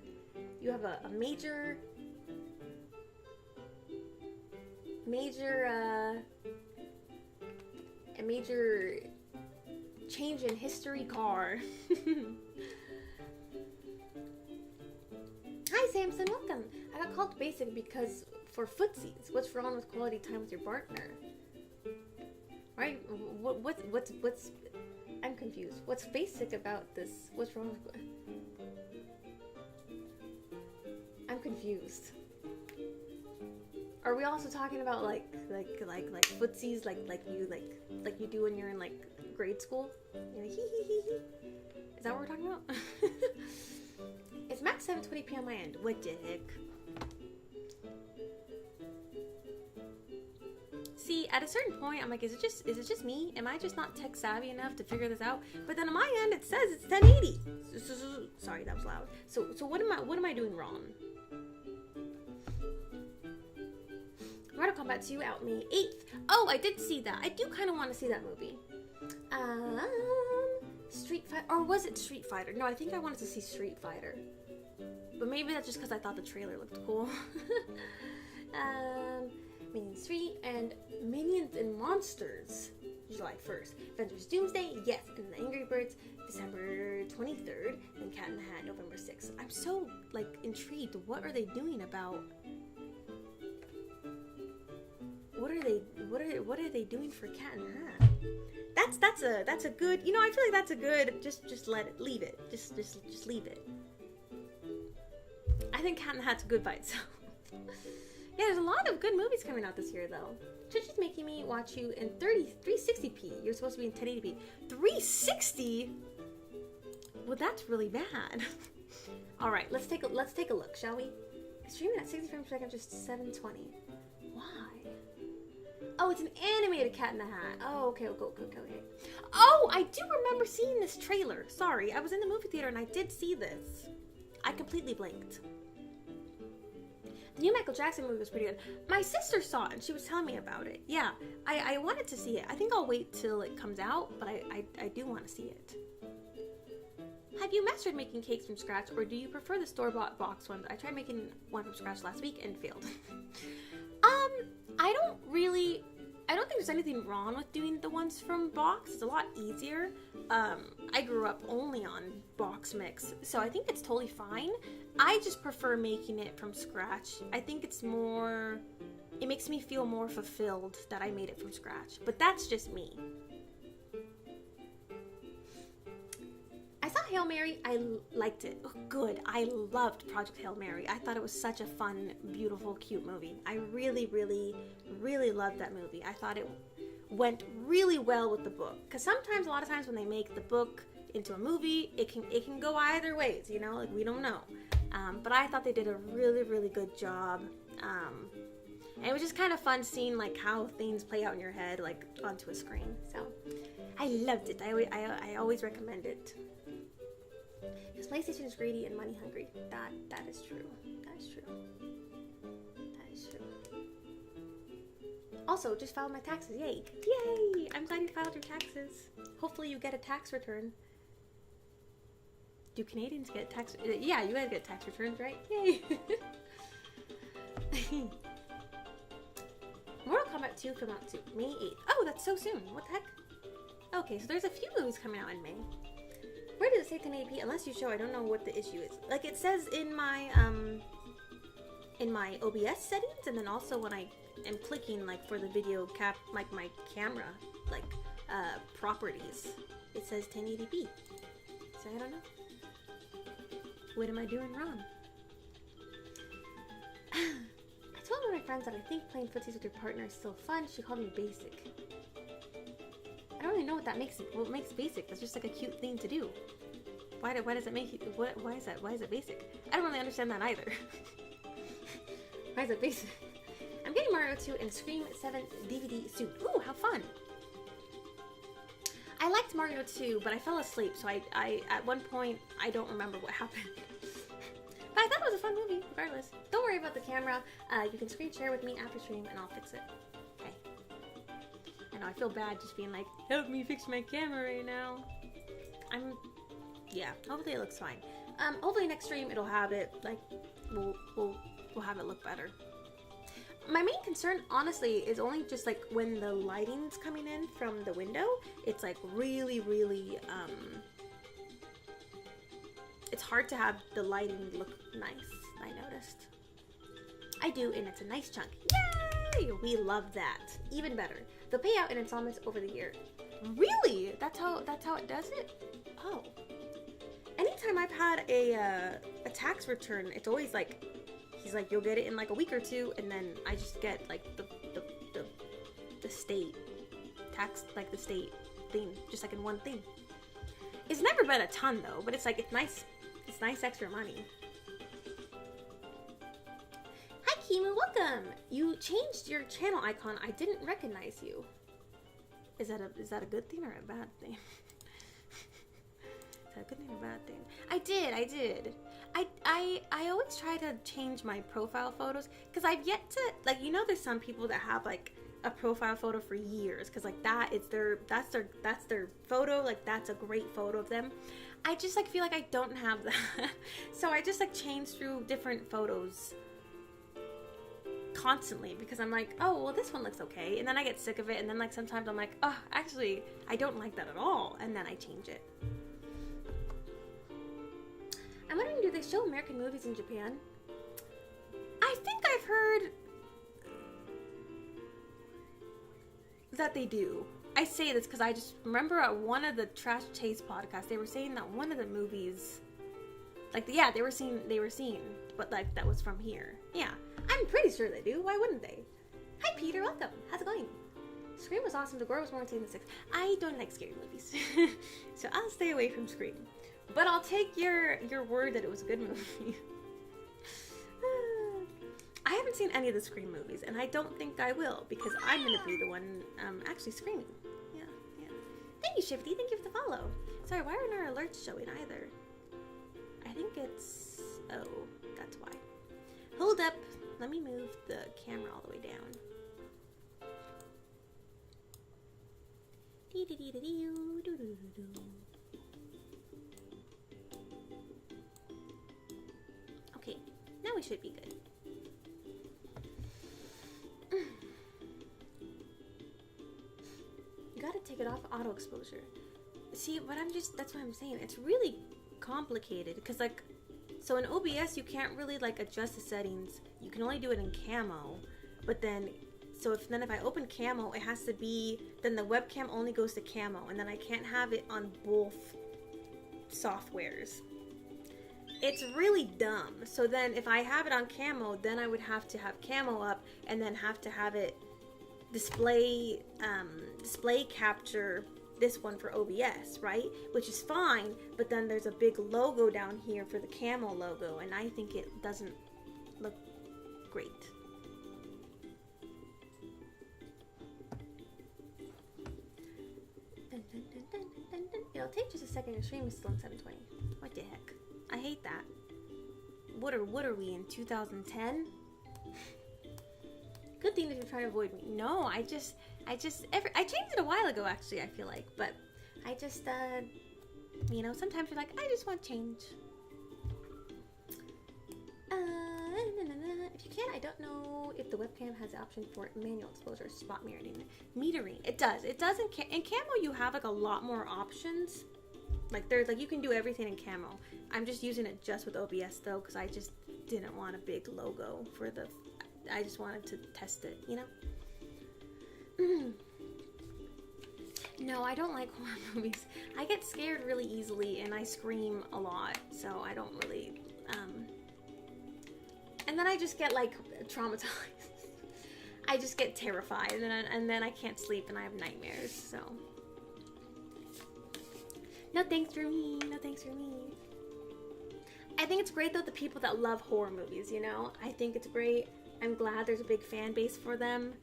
You have a major change in history car. Hi Samson, welcome. I got called basic because for footsies. What's wrong with quality time with your partner? Right? What's I'm confused. What's basic about this? What's wrong with I'm confused. Are we also talking about like footsies like you do when you're in like grade school? You're like, hee hee hee hee. Is that what we're talking about? It's max 720p on my end. What the heck? See, at a certain point, I'm like, is it just me? Am I just not tech savvy enough to figure this out? But then on my end, it says it's 1080. Sorry, that was loud. So what am I doing wrong? Mortal Kombat 2 out May 8th. Oh, I did see that. I do kind of want to see that movie. Street Fighter, or was it Street Fighter? No, I think I wanted to see Street Fighter. But maybe that's just because I thought the trailer looked cool. Minions 3 and Minions and Monsters, July 1st. Avengers Doomsday, yes, and the Angry Birds, December 23rd, and Cat in the Hat, November 6th. I'm so, like, intrigued. What are they doing about... What are what are they doing for Cat in the Hat? That's a good, you know, I feel like that's a good, just leave it. Just leave it. I think Cat in the Hat's a good by itself. Yeah, there's a lot of good movies coming out this year, though. Twitch is making me watch you in 360p. You're supposed to be in 1080p. 360? Well, that's really bad. All right, let's take a look, shall we? Streaming at 60 frames per second, just 720. Why? Oh, it's an animated Cat in the Hat. Oh, okay. Oh, I do remember seeing this trailer. Sorry, I was in the movie theater and I did see this. I completely blanked. The new Michael Jackson movie was pretty good. My sister saw it and she was telling me about it. Yeah, I wanted to see it. I think I'll wait till it comes out, but I do want to see it. Have you mastered making cakes from scratch, or do you prefer the store-bought box ones? I tried making one from scratch last week and failed. I don't think there's anything wrong with doing the ones from box. It's a lot easier. I grew up only on box mix, so I think it's totally fine. I just prefer making it from scratch. I think it makes me feel more fulfilled that I made it from scratch, but that's just me. I saw Hail Mary. I liked it. Oh, good. I loved Project Hail Mary. I thought it was such a fun, beautiful, cute movie. I really, really, really loved that movie. I thought it went really well with the book. Because a lot of times when they make the book into a movie, it can go either ways, you know? Like, we don't know. But I thought they did a really, really good job. And it was just kind of fun seeing, like, how things play out in your head, like, onto a screen. So, I loved it. I always recommend it. Because PlayStation is greedy and money hungry. That is true. That is true. That is true. Also, just filed my taxes. Yay! Yay! I'm glad you filed your taxes. Hopefully you get a tax return. Do Canadians get tax? Yeah, you guys get tax returns, right? Yay! Mortal Kombat 2 come out May 8th. Oh, that's so soon. What the heck? Okay, so there's a few movies coming out in May. Where does it say 1080p? Unless you show, I don't know what the issue is. Like, it says in my OBS settings, and then also when I am clicking, like, for the video like my camera, like, properties, it says 1080p. So I don't know. What am I doing wrong? I told one of my friends that I think playing footsies with your partner is still fun. She called me basic. I don't really know what makes basic. That's just like a cute thing to do. Why does it make you, why is it basic? I don't really understand that either. Why is it basic? I'm getting Mario 2 and Scream 7 DVD soon. Ooh, how fun. I liked Mario 2, but I fell asleep, so I at one point, I don't remember what happened. But I thought it was a fun movie, regardless. Don't worry about the camera. You can screen share with me after stream, and I'll fix it. Okay. I know, I feel bad just being like, help me fix my camera right now. Yeah, hopefully it looks fine. Hopefully next stream it'll have it, like, we'll have it look better. My main concern, honestly, is only just, like, when the lighting's coming in from the window, it's, like, really, really, it's hard to have the lighting look nice, I noticed. I do, and it's a nice chunk. Yay! We love that. Even better. The payout in installments over the year. Really? That's how it does it? Oh. Anytime I've had a tax return, it's always like, he's like, you'll get it in like a week or two, and then I just get like the state tax, like the state thing, just like in one thing. It's never been a ton though, but it's like, it's nice extra money. Hi Kimu, welcome! You changed your channel icon. I didn't recognize you. Is that a good thing or a bad thing? Is that a good thing or a bad thing? I did. I always try to change my profile photos because I've yet to, like, you know, there's some people that have like a profile photo for years because like that's their photo, like that's a great photo of them. I just like feel like I don't have that. So I just like change through different photos constantly because I'm like, oh well, this one looks okay, and then I get sick of it, and then like sometimes I'm like, oh, actually I don't like that at all, and then I change it. I'm wondering, do they show American movies in Japan? I think I've heard that they do. I say this because I just remember at one of the Trash Chase podcasts, they were saying that one of the movies, like, yeah, they were seen, but like that was from here. Yeah, I'm pretty sure they do. Why wouldn't they? Hi, Peter. Welcome. How's it going? Scream was awesome. The gore was more insane than 6. I don't like scary movies, so I'll stay away from Scream. But I'll take your word that it was a good movie. I haven't seen any of the Scream movies, and I don't think I will, because I'm gonna be the one actually screaming. Yeah. Thank you, Shifty. Thank you for the follow. Sorry, why aren't our alerts showing either? I think it's... oh, that's why. Hold up. Let me move the camera all the way down. Okay, now we should be good. You gotta take it off auto exposure. See, but that's what I'm saying. It's really complicated because, like, so in OBS you can't really like adjust the settings. You can only do it in camo, but then if I open camo, it has to be, then the webcam only goes to camo, and then I can't have it on both softwares. It's really dumb. So then if I have it on camo, then I would have to have camo up and then have to have it display capture this one for OBS, right? Which is fine, but then there's a big logo down here for the camo logo, and I think it doesn't look great. It'll take just a second. Your stream is still in 720. What the heck? I hate that. What are we in 2010? Good thing that you're trying to avoid me. No, I changed it a while ago, actually, I feel like, but I just you know, sometimes you're like, I just want change. If you can, I don't know if the webcam has the option for manual exposure, spot metering. It does. It does in camo. You have like a lot more options. Like there's like you can do everything in camo. I'm just using it just with OBS though, because I just didn't want a big logo for the. I just wanted to test it, you know. No, I don't like horror movies. I get scared really easily, and I scream a lot, so I don't really. And then I just get like traumatized. I just get terrified, and then I can't sleep, and I have nightmares. So, no thanks for me. No thanks for me. I think it's great though, the people that love horror movies. You know, I think it's great. I'm glad there's a big fan base for them.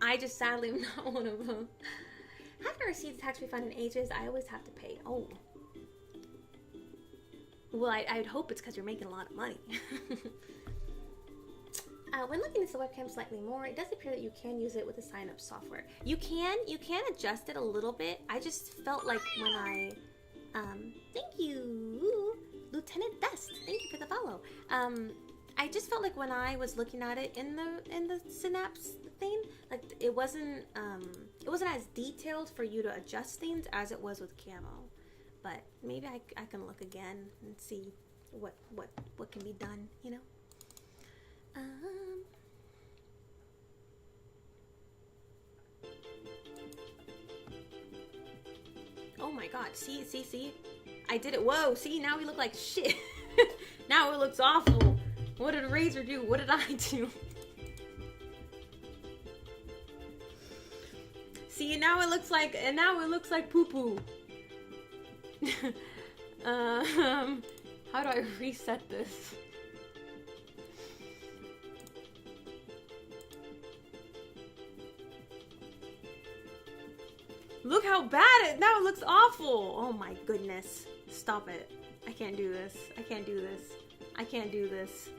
I just sadly am not one of them. Haven't received a tax refund in ages. I always have to pay. Oh. Well, I'd hope it's because you're making a lot of money. When looking at the webcam slightly more, it does appear that you can use it with the sign-up software. You can adjust it a little bit. I just felt like when I, thank you, Lieutenant Best. Thank you for the follow. I just felt like when I was looking at it in the Synapse thing, like it wasn't as detailed for you to adjust things as it was with camo. But maybe I can look again and see what can be done, you know. Oh my god, see, I did it. Whoa, see, now we look like shit. Now it looks awful. What did Razor do? What did I do? See, now it looks like poo-poo. How do I reset this? Look how bad now it looks awful. Oh my goodness. Stop it. I can't do this. I can't do this. I can't do this.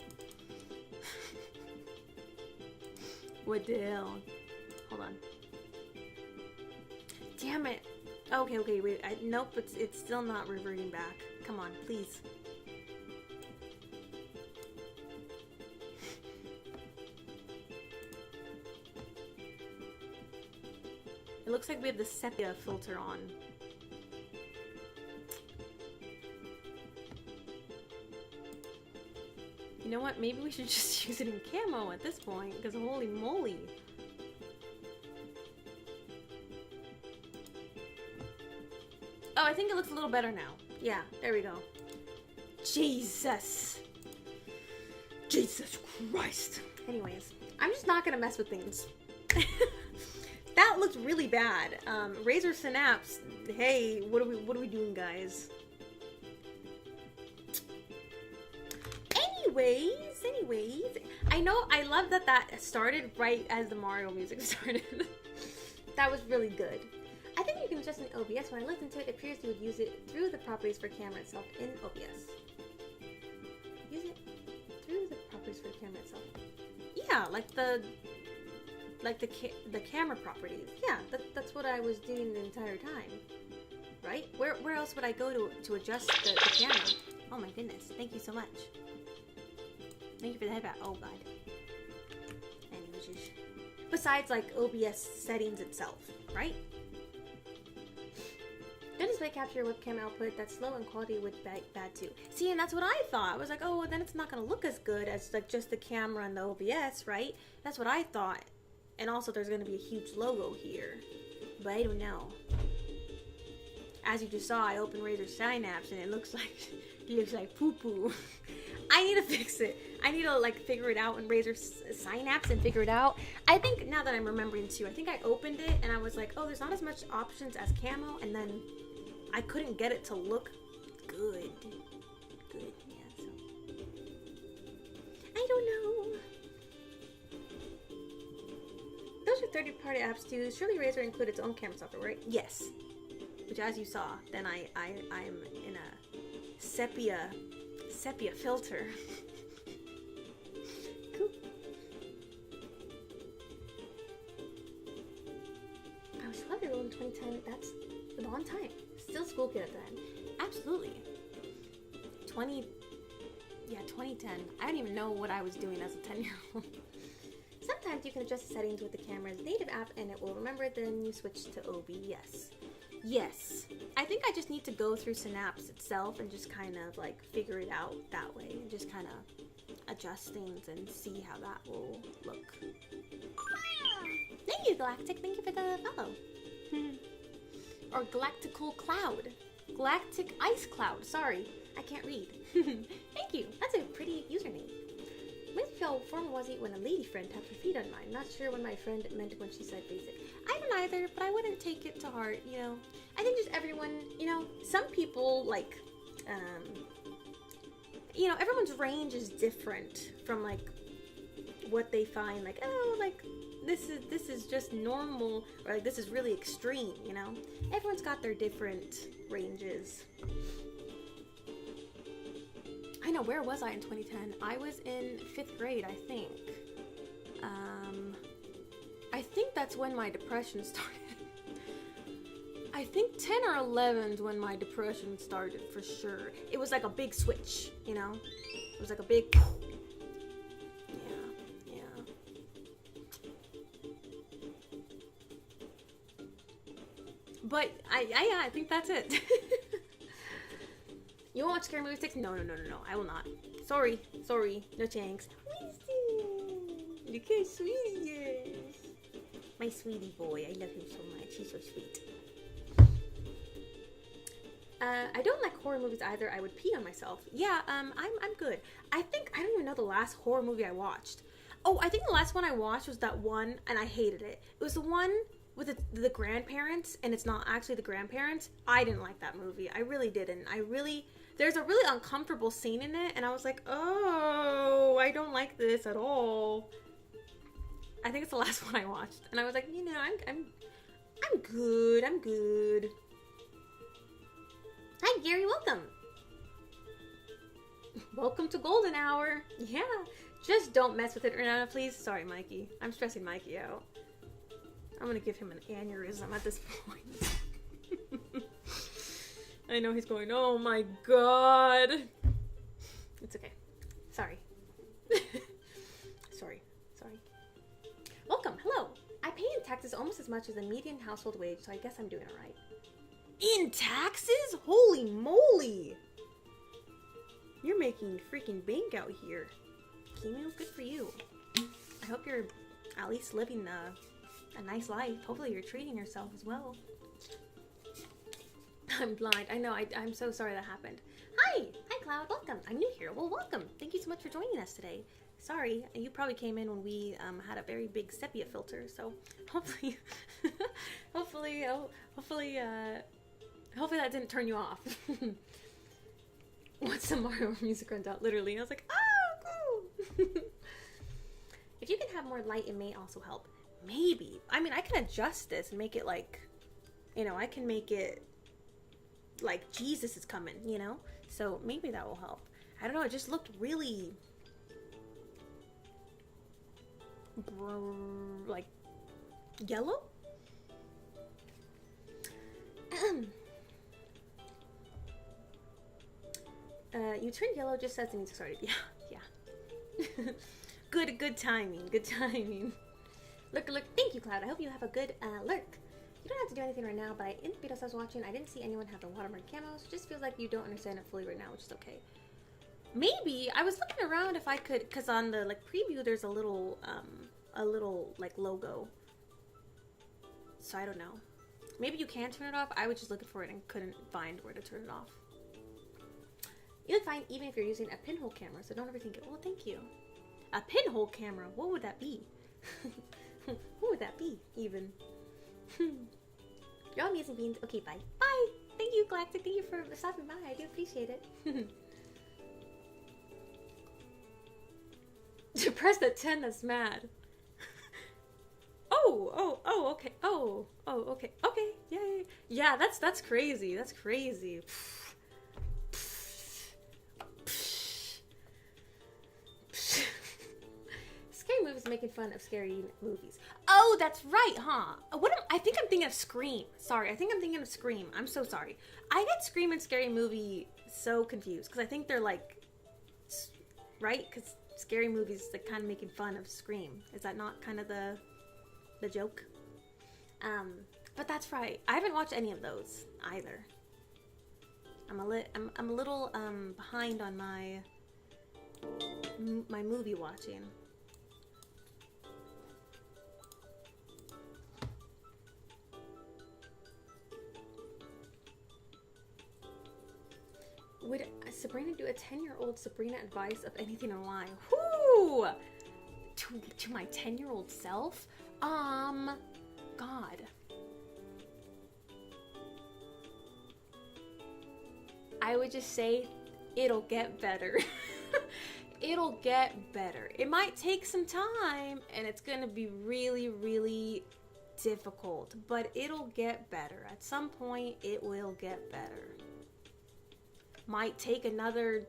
What the hell? Hold on. Damn it. Okay, wait. Nope, it's still not reverting back. Come on, please. It looks like we have the sepia filter on. You know what? Maybe we should just use it in camo at this point, because holy moly. Oh, I think it looks a little better now. Yeah, there we go. Jesus. Jesus Christ. Anyways, I'm just not gonna mess with things. That looks really bad. Razer Synapse. Hey, what are we doing, guys? Anyways, I know I love that started right as the Mario music started. That was really good. I think you can adjust in OBS. When I looked into it, it appears you would use it through the properties for camera itself in OBS. Use it through the properties for the camera itself. Yeah, like the camera properties. Yeah, that's what I was doing the entire time. Right? Where else would I go to adjust the camera? Oh my goodness. Thank you so much. Thank you for the headband. Oh god. Anyways, besides like OBS settings itself, right? Don't display capture your webcam output. That's slow and quality would be bad too. See, and that's what I thought. I was like, oh, well, then it's not gonna look as good as like just the camera and the OBS, right? That's what I thought. And also, there's gonna be a huge logo here, but I don't know. As you just saw, I opened Razer Synapse and it looks like poo poo. I need to fix it. I need to like figure it out in Razer Synapse and figure it out. I think now that I'm remembering too, I think I opened it and I was like, oh, there's not as much options as camo, and then I couldn't get it to look good. Yeah, so I don't know. Those are third-party apps too. Surely Razer include its own camera software, right? Yes. Which, as you saw, then I'm in a sepia filter. Cool. I was 12 years old in 2010. That's a long time. Still school kid at the time. Absolutely. 2010. I don't even know what I was doing as a 10-year-old. Sometimes you can adjust the settings with the camera's native app and it will remember it, then you switch to OBS. Yes. I think I just need to go through Synapse itself and just kind of like figure it out that way and just kind of adjust things and see how that will look. Thank you, Galactic. Thank you for the follow. Or Galactical Cloud. Galactic Ice Cloud. Sorry, I can't read. Thank you. That's a pretty username. Makes me feel formal was-y when a lady friend tapped her feet on mine. Not sure what my friend meant when she said basic. I don't either, but I wouldn't take it to heart, you know. I think just everyone, you know, some people like, you know, everyone's range is different from like what they find like, oh, like this is just normal, or like this is really extreme, you know. Everyone's got their different ranges. I know, where was I in 2010? I was in 5th grade, I think. I think that's when my depression started. I think 10 or 11 is when my depression started, for sure. It was like a big switch, you know? It was like a big... Yeah. But, I think that's it. You won't watch scary movie sticks? No. I will not. Sorry. No thanks. Look how sweet he is. My sweetie boy. I love him so much. He's so sweet. I don't like horror movies either. I would pee on myself. Yeah, I'm good. I think, I don't even know the last horror movie I watched. Oh, I think the last one I watched was that one, and I hated it. It was the one with the grandparents, and it's not actually the grandparents. I didn't like that movie. I really didn't. There's a really uncomfortable scene in it, and I was like, oh, I don't like this at all. I think it's the last one I watched, and I was like, you know, I'm good. Hi, Gary, welcome. Welcome to Golden Hour. Yeah, just don't mess with it, Renata, please. Sorry, Mikey. I'm stressing Mikey out. I'm gonna give him an aneurysm at this point. I know he's going, oh my god. It's okay. Sorry. Sorry. Welcome. Hello. I pay in taxes almost as much as the median household wage, so I guess I'm doing it right. In taxes? Holy moly. You're making freaking bank out here. Kimi, good for you. I hope you're at least living a nice life. Hopefully you're treating yourself as well. I'm blind. I know. I'm so sorry that happened. Hi! Hi, Cloud. Welcome. I'm new here. Well, welcome. Thank you so much for joining us today. Sorry, you probably came in when we had a very big sepia filter, so hopefully, hopefully that didn't turn you off. What's the Mario music runs out? Literally, I was like, oh, cool. If you can have more light, it may also help. Maybe. I mean, I can adjust this and make it like, I can make it like Jesus is coming, So maybe that will help. I don't know. It just looked really like yellow. You turned yellow just as the music started. Yeah. Good timing. Good timing. Look. Thank you, Cloud. I hope you have a good lurk. You don't have to do anything right now, but in the videos I was watching, I didn't see anyone have the watermark camo, so it just feels like you don't understand it fully right now, which is okay. Maybe I was looking around if I could, because on the preview there's a little logo. So I don't know. Maybe you can turn it off. I was just looking for it and couldn't find where to turn it off. You look fine even if you're using a pinhole camera, so don't overthink it. Well, thank you. A pinhole camera? What would that be? What would that be, even? You're all amazing beans. Okay, bye. Bye! Thank you, Galactic. Thank you for stopping by. I do appreciate it. To press the 10, that's mad. Okay. Okay. Yeah, that's crazy. That's crazy. Scary movies making fun of scary movies. Oh, that's right, huh? I think I'm thinking of Scream. Sorry, I think I'm thinking of Scream. I'm so sorry. I get Scream and Scary Movie so confused because I think they're right? Because scary movies kind of making fun of Scream. Is that not kind of the joke? But that's right. I haven't watched any of those either. I'm a little behind on my movie watching. Would Sabrina do a 10-year-old Sabrina advice of anything online? Whoo! To my 10-year-old self? God. I would just say, it'll get better. It'll get better. It might take some time, and it's gonna be really, really difficult, but it'll get better. At some point, it will get better. Might take another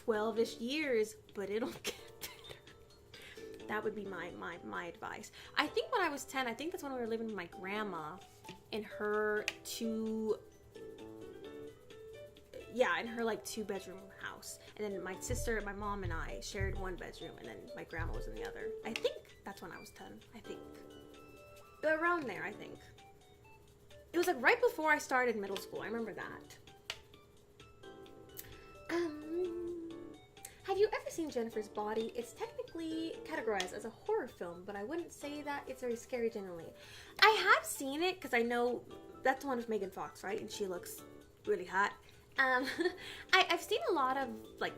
12-ish years, but it'll get better. That would be my advice. I think when I was 10, I think that's when we were living with my grandma in her two-bedroom house. And then my sister, my mom, and I shared one bedroom, and then my grandma was in the other. I think that's when I was 10, I think. Around there, I think. It was right before I started middle school. I remember that. Have you ever seen Jennifer's Body? It's technically categorized as a horror film, but I wouldn't say that it's very scary generally. I have seen it because I know that's the one with Megan Fox, right? And she looks really hot. I've seen a lot of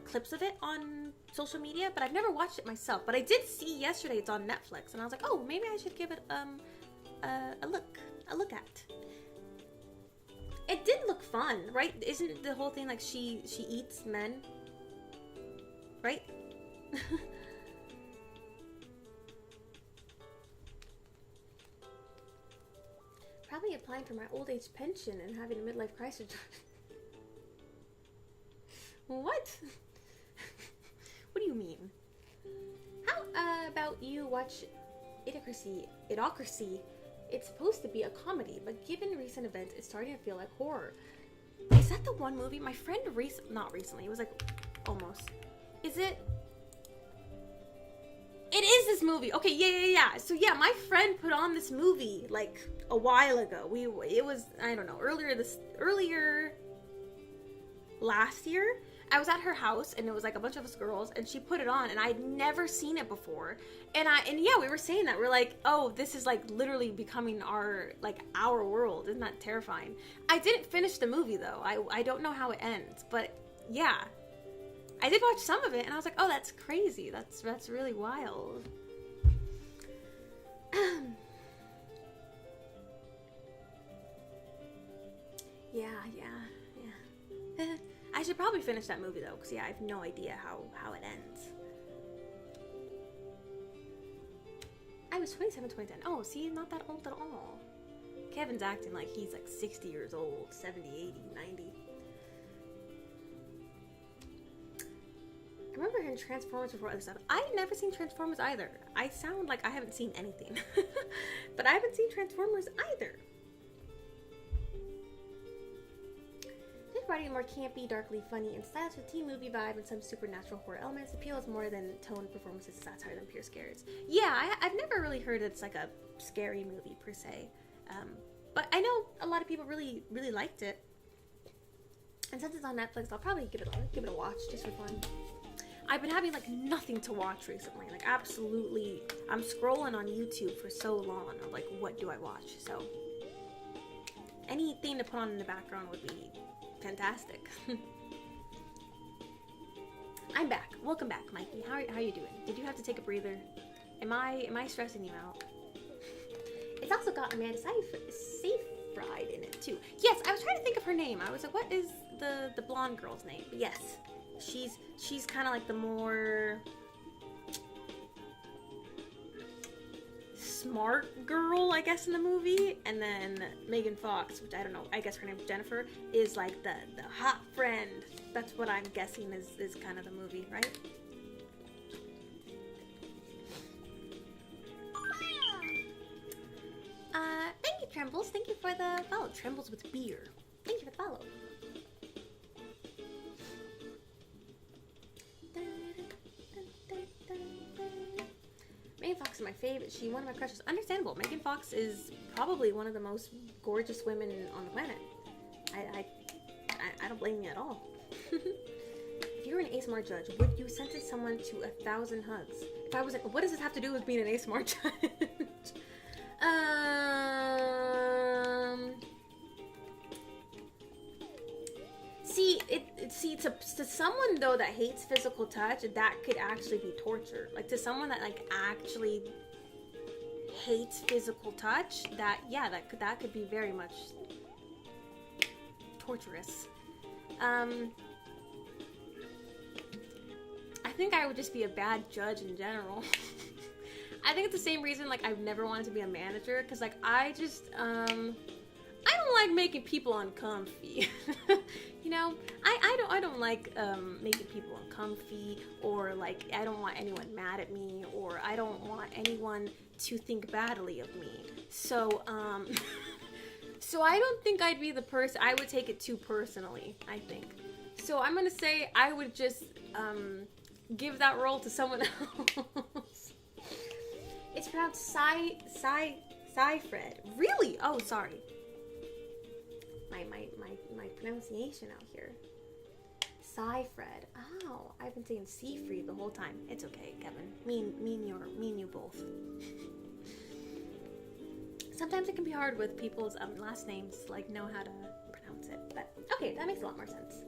clips of it on social media, but I've never watched it myself. But I did see yesterday it's on Netflix, and I was like, oh, maybe I should give it a look at. It did look fun, right? Isn't the whole thing she eats men? Right? Probably applying for my old age pension and having a midlife crisis. What? What do you mean? How about you watch Idiocracy? It's supposed to be a comedy, but given recent events, it's starting to feel like horror. Is that the one movie? My friend not recently, it was almost. Is it? It is this movie. Okay, yeah. So yeah, my friend put on this movie a while ago. It was, I don't know, earlier last year. I was at her house, and it was like a bunch of us girls, and she put it on, and I'd never seen it before. And yeah, we were saying that. We're like, oh, this is like literally becoming our world. Isn't that terrifying? I didn't finish the movie though. I don't know how it ends, but yeah. I did watch some of it, and I was like, oh, that's crazy. That's really wild. Yeah. I should probably finish that movie, though, because, yeah, I have no idea how it ends. I was 27, 2010. Oh, see, not that old at all. Kevin's acting like he's, like, 60 years old, 70, 80, 90. I remember in Transformers before other stuff. I've never seen Transformers either. I sound like I haven't seen anything. But I haven't seen Transformers either. Writing more campy, darkly funny, and stylish with teen movie vibe and some supernatural horror elements. Appeals more than tone, performances, satire than pure scares. Yeah, I've never really heard it's like a scary movie per se, but I know a lot of people really, really liked it. And since it's on Netflix, I'll probably give it a watch just for fun. I've been having like nothing to watch recently, like absolutely. I'm scrolling on YouTube for so long. I'm like, what do I watch? So anything to put on in the background would be fantastic. I'm back. Welcome back, Mikey. How are you doing? Did you have to take a breather? Am I stressing you out? It's also got Amanda Seyfried in it too. Yes, I was trying to think of her name. I was like, what is the blonde girl's name? But yes, she's kind of like the more smart girl, I guess, in the movie. And then Megan Fox, which I don't know, I guess her name's Jennifer, is like the hot friend. That's what I'm guessing is kind of the movie, right? Thank you, Trembles. Thank you for the follow. Trembles with beer. Thank you for the follow. Megan Fox is my favorite. She's one of my crushes. Understandable. Megan Fox is probably one of the most gorgeous women on the planet. I don't blame you at all. If you were an ASMR judge, would you sentence someone to 1,000 hugs? If I wasn't, what does this have to do with being an ASMR judge? See, to someone though that hates physical touch, that could actually be torture. Like to someone that like actually hates physical touch, that could be very much torturous. I think I would just be a bad judge in general. I think it's the same reason like I've never wanted to be a manager, because like I just I don't like making people uncomfy. You know, I don't like making people uncomfy, or like I don't want anyone mad at me, or I don't want anyone to think badly of me. So so I don't think I'd be the person. I would take it too personally, I think. So I'm gonna say I would just give that role to someone else. It's pronounced Seyfried. Really? Oh, sorry. My pronunciation out here. Seyfried. Oh, I've been saying Seafried the whole time. It's okay, Kevin. Me and you both. Sometimes it can be hard with people's last names, like know how to pronounce it. But okay, that makes a lot more sense.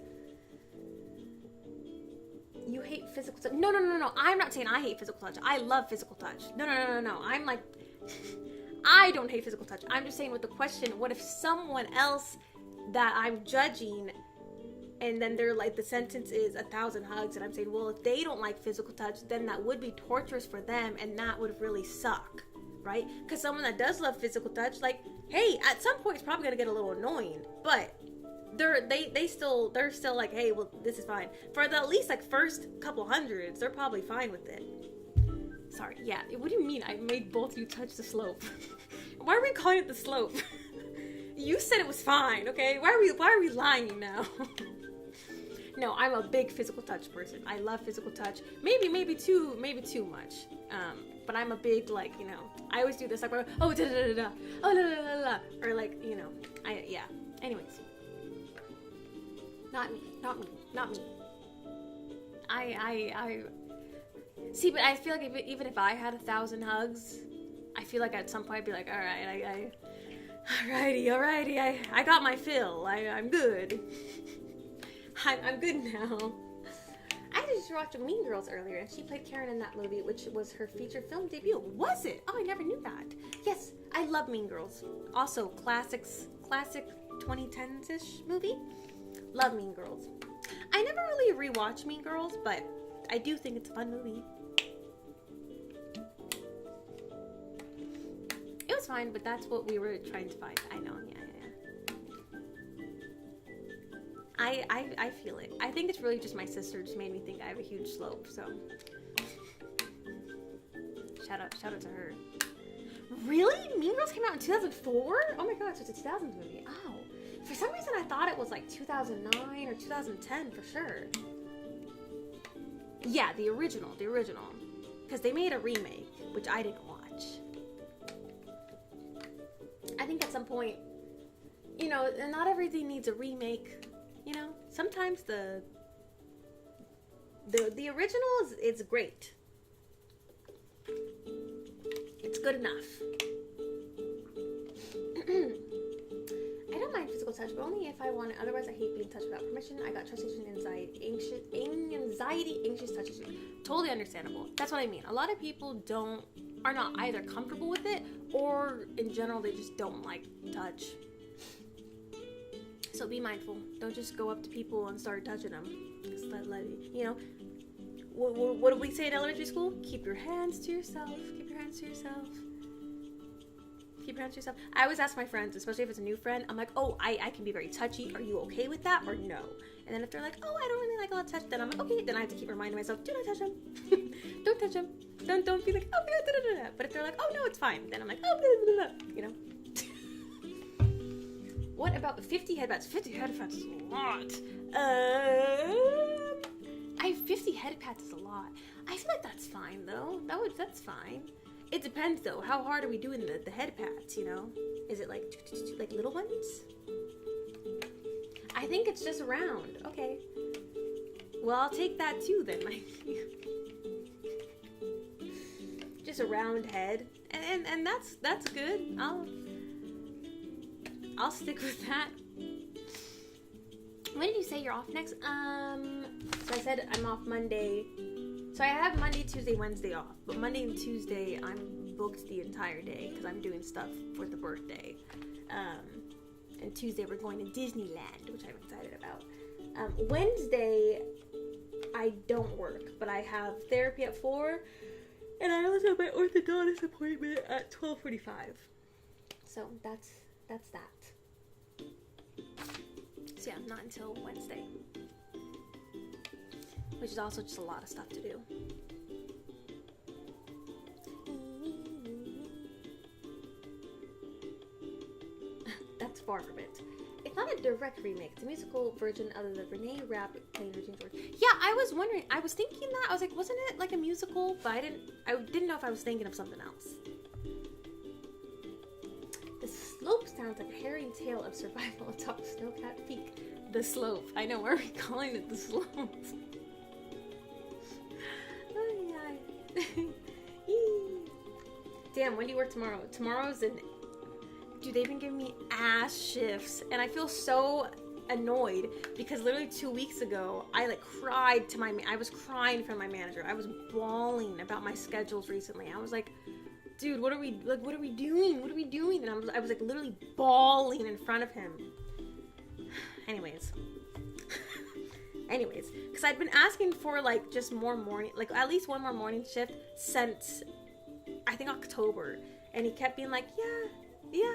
You hate physical touch? No. I'm not saying I hate physical touch. I love physical touch. No. I'm like, I don't hate physical touch. I'm just saying with the question, what if someone else that I'm judging, and then they're like, the sentence is 1,000 hugs, and I'm saying, well, if they don't like physical touch, then that would be torturous for them, and that would really suck, right? Because someone that does love physical touch, like, hey, at some point it's probably gonna get a little annoying, but they're still like, hey, well, this is fine. For the at least like first couple hundreds, they're probably fine with it. Sorry, yeah. What do you mean I made both you touch the slope? Why are we calling it the slope? You said it was fine, okay? Why are we lying now? No, I'm a big physical touch person. I love physical touch. Maybe too much. But I'm a big, like, you know, I always do this, like, oh, da da da da, oh, la la la la, or like, you know, yeah. Anyways, not me. I see, but I feel like even if I had 1,000 hugs, I feel like at some point I'd be like, alrighty, I got my fill. I'm good. I'm good now. I just watched Mean Girls earlier, and she played Karen in that movie, which was her feature film debut. Was it? Oh, I never knew that. Yes, I love Mean Girls. Also, classic 2010s-ish movie. Love Mean Girls. I never really rewatched Mean Girls, but I do think it's a fun movie. It was fine, but that's what we were trying to find. I know, yeah. I feel it. I think it's really just my sister just made me think I have a huge slope, so. Shout out to her. Really? Mean Girls came out in 2004? Oh my god, so it's a 2000s movie. Oh. For some reason I thought it was like 2009 or 2010 for sure. Yeah, the original. Because they made a remake, which I didn't watch. I think at some point, you know, not everything needs a remake, you know? Sometimes the original is great. It's good enough. I don't mind physical touch, but only if I want it. Otherwise, I hate being touched without permission. I got trust issues and anxious touch issues. Totally understandable. That's what I mean. A lot of people are not either comfortable with it, or in general, they just don't like touch. So be mindful. Don't just go up to people and start touching them. Just you know, what do we say in elementary school? Keep your hands to yourself. Keep your hands to yourself. Keep your hands to yourself. I always ask my friends, especially if it's a new friend, I'm like, oh, I can be very touchy. Are you okay with that or no? And then if they're like, oh, I don't really like a lot of touch, then I'm like, okay. Then I have to keep reminding myself, do not touch them. Don't touch them. Don't be like, oh, blah, blah, blah, blah. But if they're like, oh, no, it's fine. Then I'm like, oh, blah, blah, blah, you know. What about 50 headbats? 50 headbats is a lot. 50 headbats is a lot. I feel like that's fine, though. That's fine. It depends, though. How hard are we doing the head pats, you know? Is it like little ones? I think it's just round. Okay. Well, I'll take that too, then. Just a round head. And that's good. I'll stick with that. When did you say you're off next? So I said I'm off Monday. So I have Monday, Tuesday, Wednesday off. But Monday and Tuesday, I'm booked the entire day because I'm doing stuff for the birthday. And Tuesday, we're going to Disneyland, which I'm excited about. Wednesday, I don't work, but I have therapy at 4. And I also have my orthodontist appointment at 12:45. So that's that. So yeah, not until Wednesday. Which is also just a lot of stuff to do. That's far from it. It's not a direct remake. It's a musical version of the Renee Rapp playing Regina George. Yeah, I was wondering. I was thinking that. I was like, wasn't it like a musical? But I didn't know if I was thinking of something else. The slope sounds like a harrowing tale of survival atop Snowcat Peak. The slope. I know. Why are we calling it the slope? Damn, when do you work tomorrow? Tomorrow's dude, they've been giving me ass shifts, and I feel so annoyed because literally 2 weeks ago, I cried to I was crying for my manager. I was bawling about my schedules recently. I was like, dude, what are we doing? What are we doing? And I was literally bawling in front of him. Anyways, because I'd been asking for just more morning, at least one more morning shift since I think October, and he kept being like, yeah,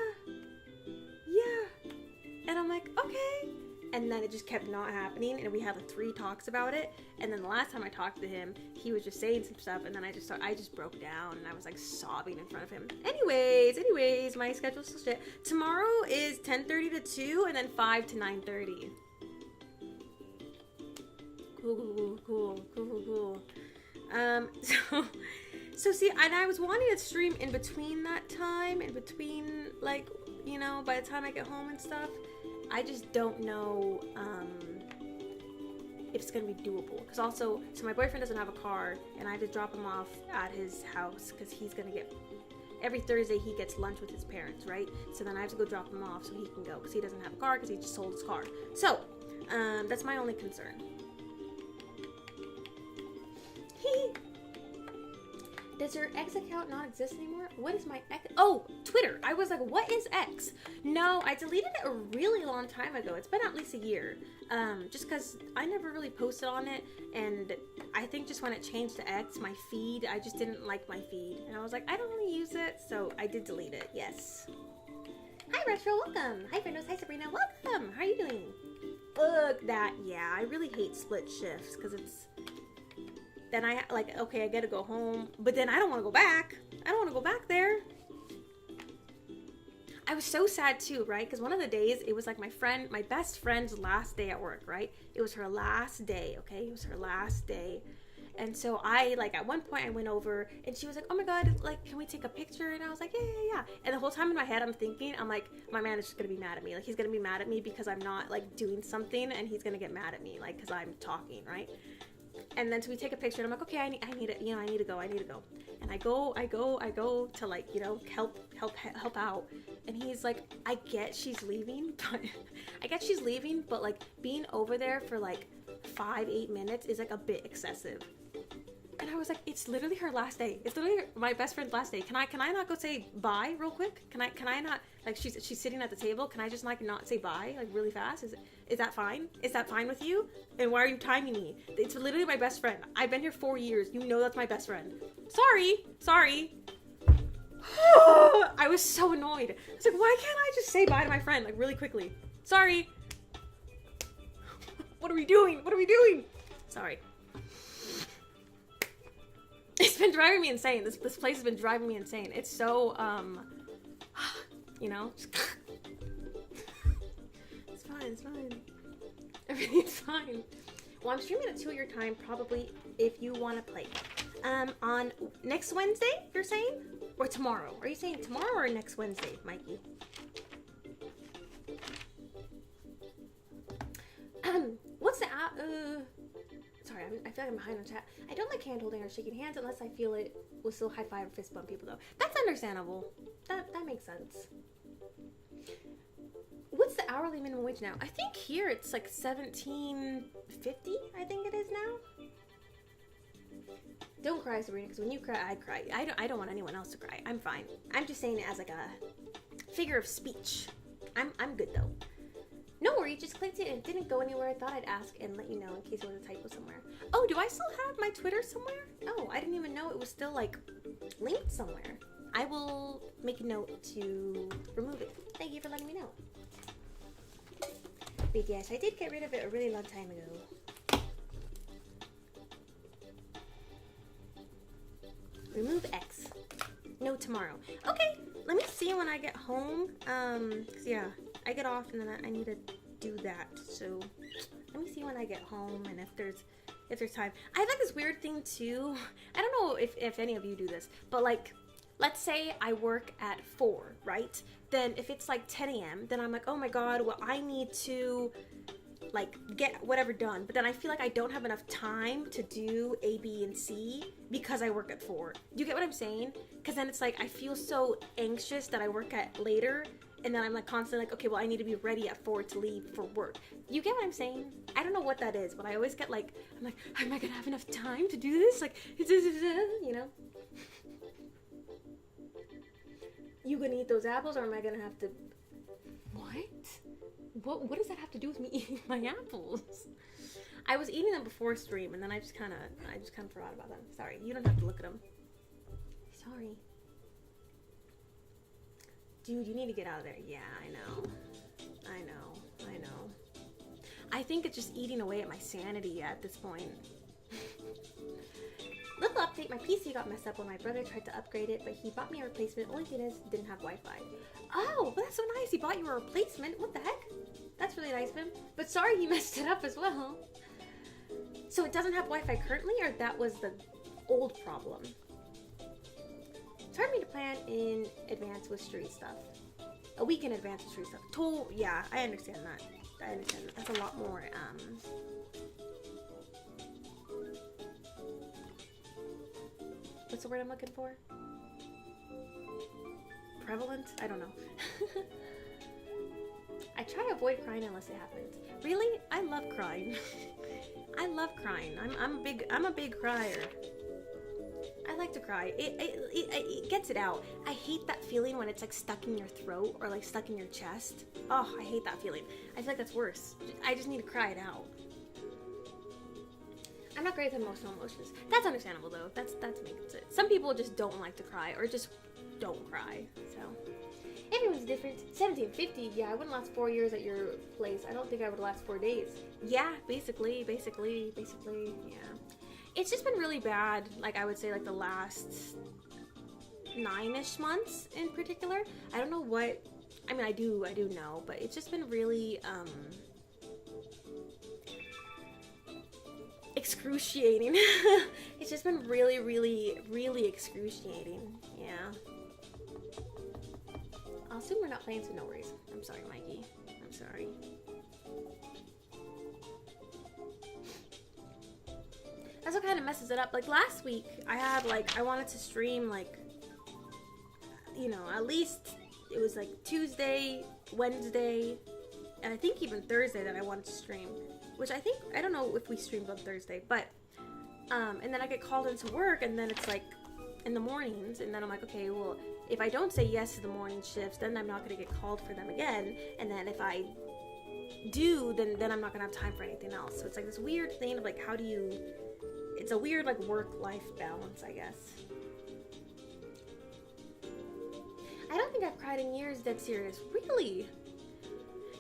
and I'm like, okay, and then it just kept not happening, and we had 3 talks about it, and then the last time I talked to him, he was just saying some stuff, and then I just broke down, and I was sobbing in front of him. Anyways, my schedule's still shit. Tomorrow is 10:30 to 2, and then 5 to 9:30. Cool. So see, and I was wanting to stream in between that time, in between, by the time I get home and stuff. I just don't know, if it's gonna be doable. Because also, so my boyfriend doesn't have a car, and I have to drop him off at his house because he's gonna get, every Thursday he gets lunch with his parents, right? So then I have to go drop him off so he can go because he doesn't have a car because he just sold his car. So that's my only concern. Does your X account not exist anymore? What is my X? Oh, Twitter. I was like, what is X? No, I deleted it a really long time ago. It's been at least a year. Just because I never really posted on it. And I think just when it changed to X, my feed, I just didn't like my feed. And I was like, I don't really use it. So I did delete it. Yes. Hi, Retro. Welcome. Hi, Windows. Hi, Sabrina. Welcome. How are you doing? Fuck that. Yeah, I really hate split shifts because it's... Then I, like, okay, I gotta go home. But then I don't want to go back. I don't want to go back there. I was so sad too, right? Because one of the days, it was like my best friend's last day at work, right? It was her last day, okay? It was her last day. And so I, like, at one point I went over and she was like, oh my God, like, can we take a picture? And I was like, yeah. And the whole time in my head, I'm thinking, I'm like, my man is just gonna be mad at me. Like, he's gonna be mad at me because I'm not, like, doing something and he's gonna get mad at me, like, because I'm talking, right? And then so we take a picture and I'm like, okay, I need it, you know, I need to go. And I go to, like, you know, help out. And he's like, I get she's leaving, but like being over there for like 5-8 minutes is like a bit excessive. And I was like, it's literally her last day. It's literally my best friend's last day. Can I not go say bye real quick? Can I not, like, she's sitting at the table. Can I just like not say bye like really fast? Is that fine? Is that fine with you? And why are you timing me? It's literally my best friend. I've been here 4 years. You know that's my best friend. Sorry. I was so annoyed. I was like, why can't I just say bye to my friend like really quickly? Sorry. What are we doing? Sorry. It's been driving me insane. This place has been driving me insane. It's so, you know, it's fine. Everything's fine. Well, I'm streaming at 2 at your time, probably, if you want to play. On next Wednesday, you're saying? Or tomorrow? Are you saying tomorrow or next Wednesday, Mikey? What's the sorry, I feel like I'm behind on chat. I don't like hand holding or shaking hands unless I feel it will still high five or fist bump people though. That's understandable. That makes sense. What's the hourly minimum wage now? I think here it's like $17.50. I think it is now. Don't cry, Sabrina, because when you cry, I cry. I don't want anyone else to cry. I'm fine. I'm just saying it as like a figure of speech. I'm good though. No worry, just clicked it and it didn't go anywhere. I thought I'd ask and let you know in case it was a typo somewhere. Oh, do I still have my Twitter somewhere? Oh, I didn't even know it was still like linked somewhere. I will make a note to remove it. Thank you for letting me know. But yes, I did get rid of it a really long time ago. Remove X. No, tomorrow. Okay, let me see when I get home. 'Cause yeah, I get off and then I need to do that. So let me see when I get home and if there's time. I have like this weird thing too. I don't know if any of you do this, but like, let's say I work at 4, right? Then if it's like 10 a.m., then I'm like, oh my God, well, I need to like get whatever done. But then I feel like I don't have enough time to do A, B, and C because I work at 4. Do you get what I'm saying? Because then it's like, I feel so anxious that I work at later. And then I'm like constantly like, okay, well, I need to be ready at 4 to leave for work. You get what I'm saying? I don't know what that is, but I always get like, I'm like, am I gonna have enough time to do this? Like, you know? You gonna eat those apples or am I gonna have to... What does that have to do with me eating my apples? I was eating them before stream and then I just kind of forgot about them. Sorry, you don't have to look at them. Sorry. Dude, you need to get out of there. Yeah, I know. I think it's just eating away at my sanity at this point. Little update, my PC got messed up when my brother tried to upgrade it, but he bought me a replacement. Only thing is, it didn't have Wi-Fi. Oh, well, that's so nice. He bought you a replacement. What the heck? That's really nice of him. But sorry he messed it up as well. So it doesn't have Wi-Fi currently, or that was the old problem? It's hard for me to plan in advance with street stuff. A week in advance with street stuff. Yeah, I understand that. That's a lot more, What's the word I'm looking for? Prevalent? I don't know. I try to avoid crying unless it happens. Really? I love crying. I love crying. I'm a big crier. I like to cry. It gets it out. I hate that feeling when it's like stuck in your throat or like stuck in your chest. Oh, I hate that feeling. I feel like that's worse. I just need to cry it out. I'm not great with emotional emotions. That's understandable though. That's me. Some people just don't like to cry or just don't cry. So everyone's different. 1750. Yeah, I wouldn't last 4 years at your place. I don't think I would last 4 days. Yeah, basically. Yeah. It's just been really bad. Like I would say, like the last 9-ish months in particular. I don't know what. I mean, I do know, but it's just been really excruciating. It's just been really excruciating. Yeah. I'll assume we're not playing, so no worries. I'm sorry, Mikey. I'm sorry. That's what kind of messes it up. Like last week, I wanted to stream like, you know, at least it was like Tuesday, Wednesday, and I think even Thursday that I wanted to stream. Which I don't know if we streamed on Thursday, but, and then I get called into work, and then it's like in the mornings, and then I'm like, okay, well, if I don't say yes to the morning shifts, then I'm not going to get called for them again, and then if I do, then I'm not going to have time for anything else. So it's like this weird thing of like, how do you, it's a weird like work-life balance, I guess. I don't think I've cried in years, dead serious. Really?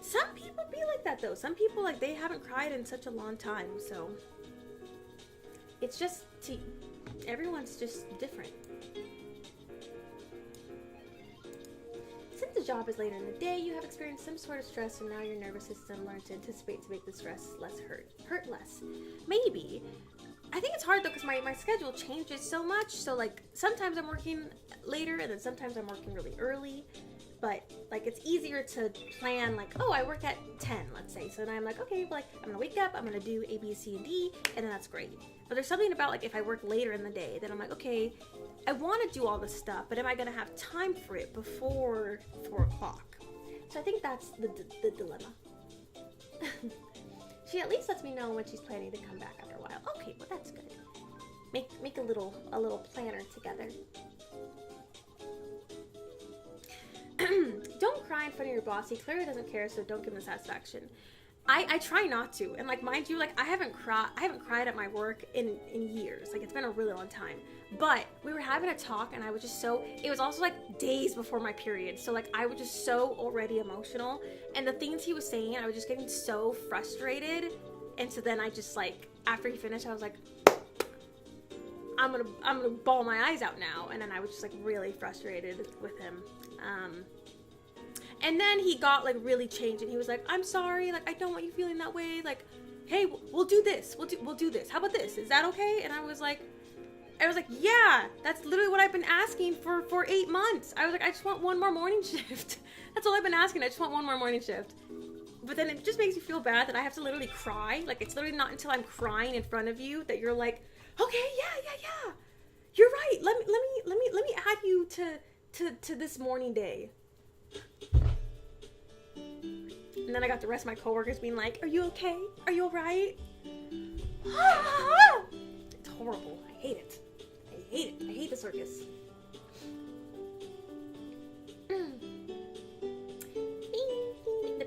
Some people be like that though. Some people like they haven't cried in such a long time, so it's just everyone's just different. Since the job is later in the day, you have experienced some sort of stress, and now your nervous system learns to anticipate to make the stress less hurt less. Maybe. I think it's hard though because my schedule changes so much. So like sometimes I'm working later, and then sometimes I'm working really early. But like it's easier to plan like, oh, I work at 10, let's say. So then I'm like, okay, like I'm gonna wake up, I'm gonna do A, B, C, and D, and then that's great. But there's something about like if I work later in the day, then I'm like, okay, I want to do all this stuff, but am I gonna have time for it before 4 o'clock? So I think that's the dilemma. She at least lets me know when she's planning to come back after a while. Okay, well that's good. Make a little planner together. Don't cry in front of your boss. He clearly doesn't care, so don't give him the satisfaction. I try not to, and like mind you, like I haven't cried at my work in years. Like it's been a really long time. But we were having a talk, and I was just so. It was also like days before my period, so like I was just so already emotional, and the things he was saying, I was just getting so frustrated, and so then I just like after he finished, I was like, I'm gonna bawl my eyes out now, and then I was just like really frustrated with him. And then he got like really changed, and he was like, I'm sorry, like I don't want you feeling that way, like hey, we'll do this, we'll do this, how about this, is that okay? And I was like yeah, that's literally what I've been asking for 8 months. I was like, I just want one more morning shift. That's all I've been asking. I just want one more morning shift. But then it just makes me feel bad that I have to literally cry. Like it's literally not until I'm crying in front of you that you're like, okay, yeah, you're right, let me add you to this morning day. And then I got the rest of my coworkers being like, are you okay? Are you alright? It's horrible. I hate it. I hate the circus. The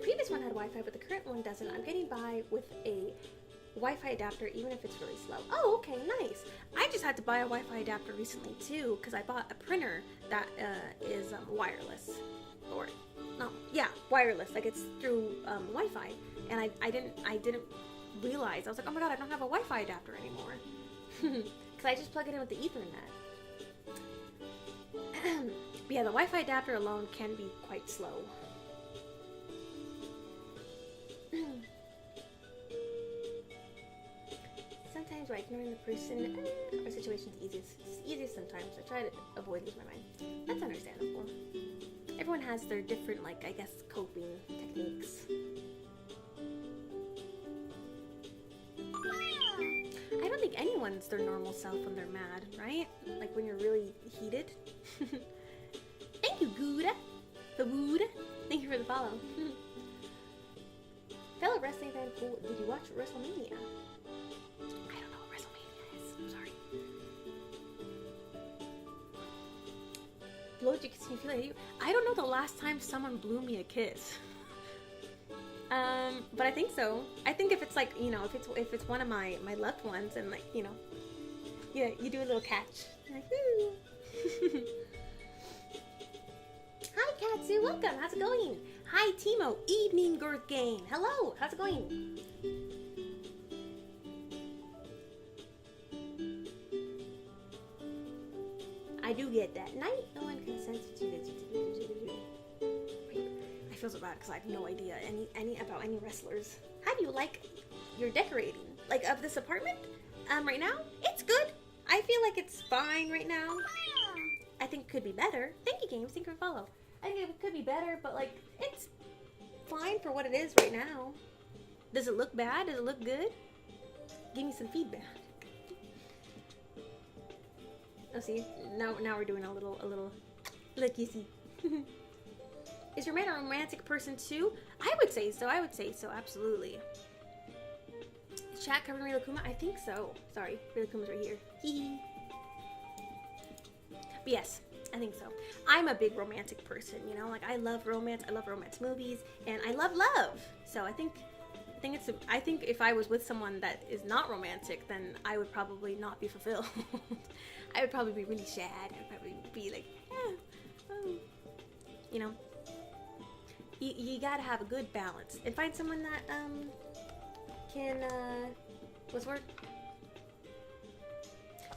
previous one had Wi-Fi, but the current one doesn't. I'm getting by with a Wi-Fi adapter, even if it's really slow. Oh, okay, nice. I just had to buy a Wi-Fi adapter recently too, because I bought a printer that is wireless, or no, yeah, wireless. Like it's through Wi-Fi, and I didn't realize. I was like, oh my god, I don't have a Wi-Fi adapter anymore, because I just plug it in with the Ethernet. But yeah, the Wi-Fi adapter alone can be quite slow. Sometimes by ignoring the person or situation is easiest sometimes. I try to avoid losing my mind. That's understandable. Everyone has their different, like, I guess, coping techniques. I don't think think anyone's their normal self when they're mad, right? Like when you're really heated. Thank you, Gouda. The Wood. Thank you for the follow. Fellow wrestling fan, did you watch WrestleMania? I don't know what WrestleMania is. I'm sorry. Blowed you kiss me feel like you. I don't know the last time someone blew me a kiss. But I think so. I think if it's like, you know, if it's one of my loved ones and like, you know, yeah, you do a little catch. Like, woo. Hi, Katsu. Welcome. How's it going? Hi, Timo. Evening Girth Game. Hello. How's it going? I do get that. Night. No one consents to it. I feel so bad because I have no idea any about any wrestlers. How do you like your decorating? Like of this apartment? Right now? It's good. I feel like it's fine right now. I think it could be better. Thank you, Games. Thank you for follow. I think it could be better, but like it's fine for what it is right now. Does it look bad? Does it look good? Give me some feedback. Oh, see, now we're doing a little kissy. Is your man a romantic person too? I would say so. Absolutely. Is chat covering Rilakuma? I think so. Sorry, Rilakuma's right here. Hee. But yes, I think so. I'm a big romantic person, you know, like I love romance movies, and I love love. So I think if I was with someone that is not romantic, then I would probably not be fulfilled. I would probably be really sad. I'd probably be like, you know, you gotta have a good balance and find someone that can what's the word?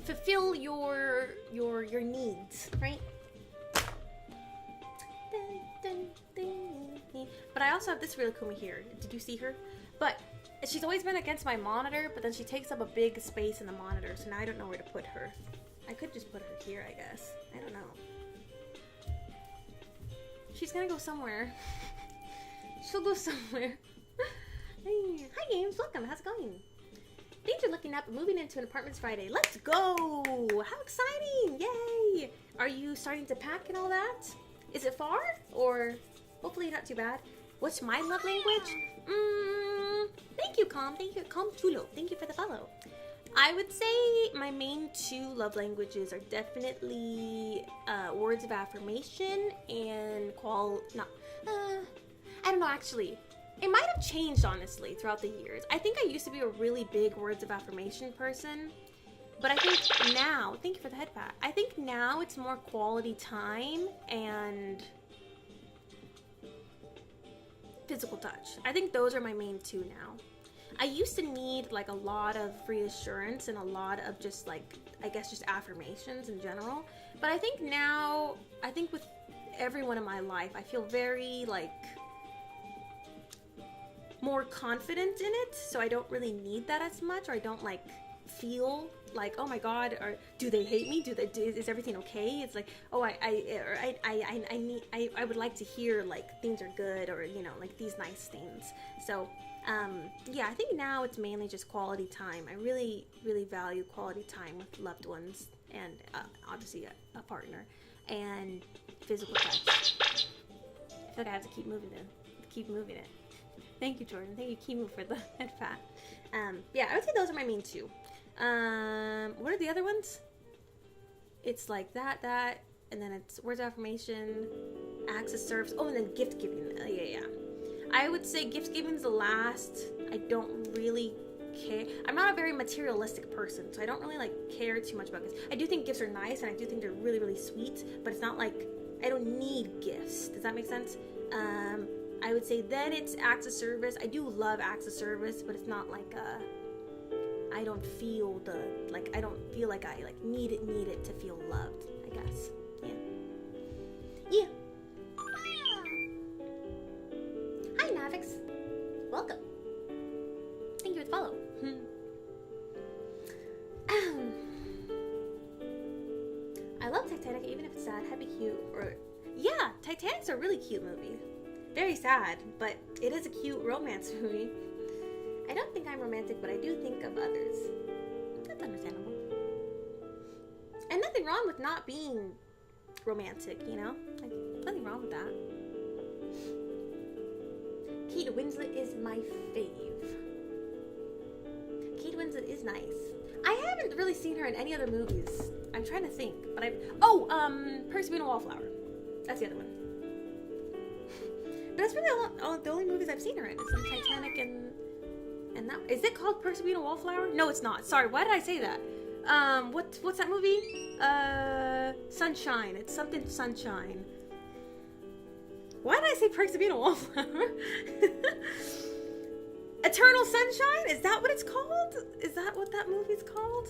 Fulfill your needs, right? But I also have this Rilakuma here. Did you see her? But she's always been against my monitor, but then she takes up a big space in the monitor, so now I don't know where to put her. I could just put her here, I guess. I don't know. She's gonna go somewhere. She'll go somewhere. Hey. Hi, Games. Welcome. How's it going? Things are looking up. Moving into an apartment Friday. Let's go! How exciting! Yay! Are you starting to pack and all that? Is it far? Or hopefully not too bad. What's my love language? Thank you, Calm. Thank you, Calm Chulo. Thank you for the follow. I would say my main two love languages are definitely words of affirmation and I don't know, actually. It might have changed, honestly, throughout the years. I think I used to be a really big words of affirmation person. But I think now, thank you for the head pat. I think now it's more quality time and physical touch. I think those are my main two now. I used to need like a lot of reassurance and a lot of just like, I guess just affirmations in general. But I think now, with everyone in my life, I feel very like more confident in it. So I don't really need that as much, or I don't like feel like, oh my god, or do they hate me? Is everything okay? It's like, oh, I would like to hear like things are good, or you know, like these nice things. So yeah, I think now it's mainly just quality time. I really, really value quality time with loved ones and obviously a partner and physical touch. I feel like I have to keep moving it. Thank you, Jordan. Thank you, Kimu, for the head pat. Yeah, I would say those are my main two. What are the other ones? It's like that, and then it's words of affirmation, acts of service. Oh, and then gift giving. Yeah. I would say gift giving's the last. I don't really care. I'm not a very materialistic person, so I don't really like care too much about gifts. I do think gifts are nice, and I do think they're really, really sweet, but it's not like I don't need gifts. Does that make sense? I would say then it's acts of service. I do love acts of service, but it's not like I don't feel like I need it to feel loved, I guess. Yeah. Hi, Navix. Welcome. Thank you for the follow. I love Titanic, even if it's sad. Happy cute. Yeah, Titanic's a really cute movie. Very sad, but it is a cute romance movie. I don't think I'm romantic, but I do think of others. That's understandable. And nothing wrong with not being romantic, you know? Like, nothing wrong with that. Kate Winslet is my fave. Kate Winslet is nice. I haven't really seen her in any other movies. I'm trying to think, but Percy Being a Wallflower. That's the other one. But that's really the only movies I've seen her in. It's in Titanic and that. Is it called Percy Being a Wallflower? No, it's not. Sorry, why did I say that? What's that movie? Sunshine. It's something Sunshine. Why did I say Perks Being a Wallflower? Eternal Sunshine? Is that what it's called? Is that what that movie's called?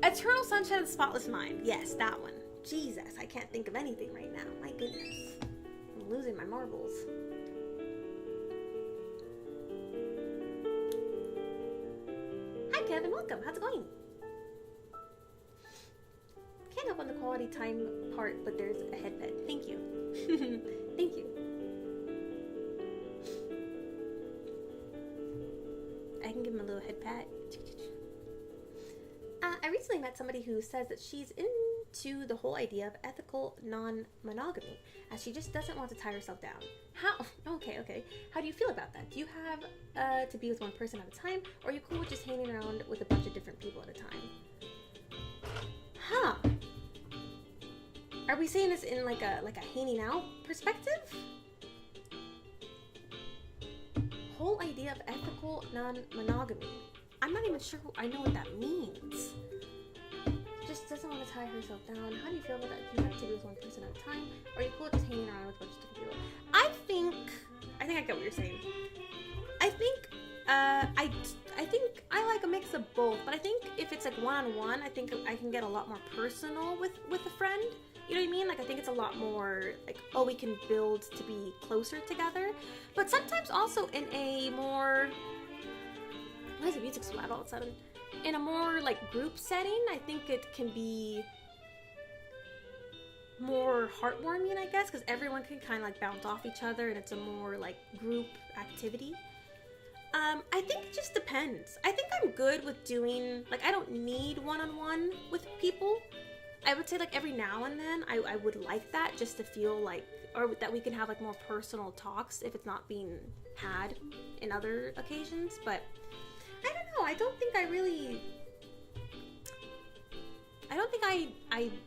Eternal Sunshine of the Spotless Mind. Yes, that one. Jesus, I can't think of anything right now. My goodness. I'm losing my marbles. Hi, Kevin. Welcome. How's it going? Can't help on the quality time part, but there's a head pet. Thank you. Thank you. I can give him a little head pat. I recently met somebody who says that she's into the whole idea of ethical non-monogamy, as she just doesn't want to tie herself down. How? Okay. How do you feel about that? Do you have to be with one person at a time, or are you cool with just hanging around with a bunch of different people at a time? Huh. Are we saying this in like a hanging out perspective? Whole idea of ethical non-monogamy. I'm not even sure I know what that means. Just doesn't want to tie herself down. How do you feel about that? Do you have to be with one person at a time? Or are you cool with just hanging around with a bunch of different people? I think I get what you're saying. I think I like a mix of both, but I think if it's like one-on-one, I think I can get a lot more personal with a friend. You know what I mean? Like, I think it's a lot more like, oh, we can build to be closer together. But sometimes also in a more, why is the music so loud all of a sudden? In a more like group setting, I think it can be more heartwarming, I guess, because everyone can kind of like bounce off each other, and it's a more like group activity. I think it just depends. I think I'm good with doing, like, I don't need one-on-one with people. I would say like every now and then I would like that, just to feel like, or that we can have like more personal talks if it's not being had in other occasions. But I don't know, I don't think I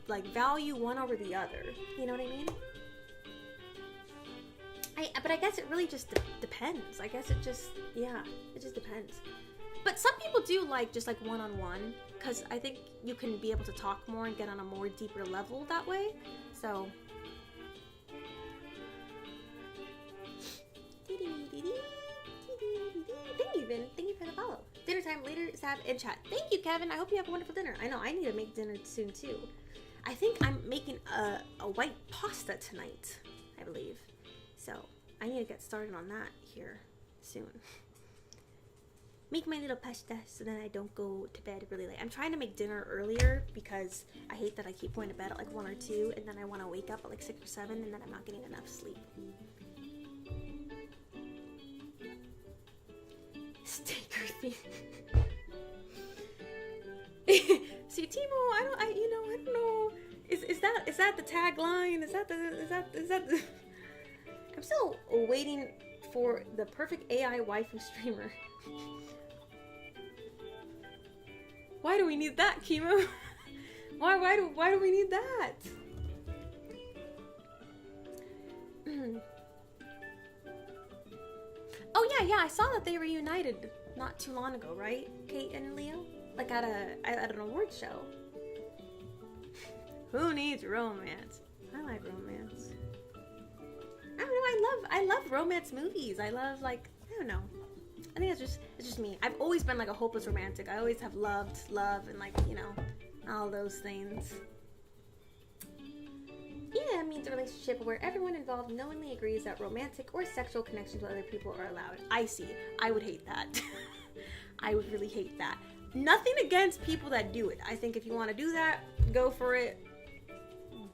like value one over the other, you know what I mean? But I guess it really just depends. I guess it just depends. But some people do like just like one-on-one, because I think you can be able to talk more and get on a more deeper level that way. So thank you, Vin. Thank you for the follow. Dinner time later, Sab and chat. Thank you, Kevin. I hope you have a wonderful dinner. I know I need to make dinner soon too. I think I'm making a white pasta tonight, I believe. So I need to get started on that here soon. Make my little pasta so that I don't go to bed really late. I'm trying to make dinner earlier because I hate that I keep going to bed at like 1 or 2, and then I want to wake up at like 6 or 7, and then I'm not getting enough sleep. Stay girthy. See, Timo, I don't know. Is that the tagline? Is that the I'm still waiting for the perfect AI waifu streamer. Why do we need that, Kimo? Why do we need that? Oh yeah, I saw that they reunited not too long ago, right? Kate and Leo? Like at an award show. Who needs romance? I like romance. I don't know, I love romance movies. I love, like, I don't know. I think it's just me. I've always been like a hopeless romantic. I always have loved love and, like, you know, all those things. Yeah, it means a relationship where everyone involved knowingly agrees that romantic or sexual connections with other people are allowed. I see. I would hate that. I would really hate that. Nothing against people that do it. I think if you want to do that, go for it.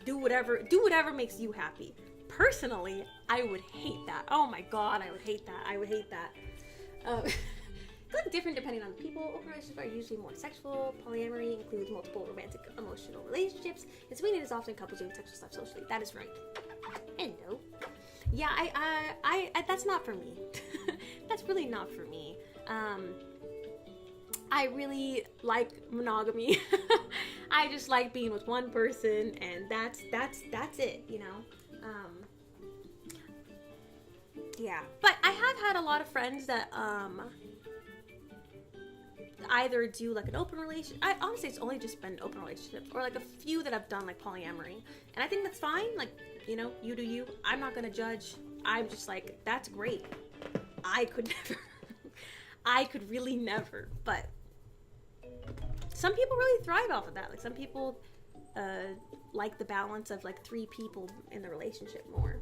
Do whatever makes you happy. Personally, I would hate that. Oh my god, I would hate that. different depending on the people. Open relationships are usually more sexual. Polyamory includes multiple romantic emotional relationships. And swinging is often couples doing sexual stuff socially. That is right. Hello. Yeah, I that's not for me. That's really not for me. I really like monogamy. I just like being with one person, and that's it, you know. Yeah, but I have had a lot of friends that either do like an open relationship. Honestly, it's only just been open relationships, or like a few that I've done like polyamory, and I think that's fine. Like, you know, you do you. I'm not gonna judge. I'm just like, that's great. I could never. I could really never, but some people really thrive off of that. Like, some people like the balance of like 3 people in the relationship more.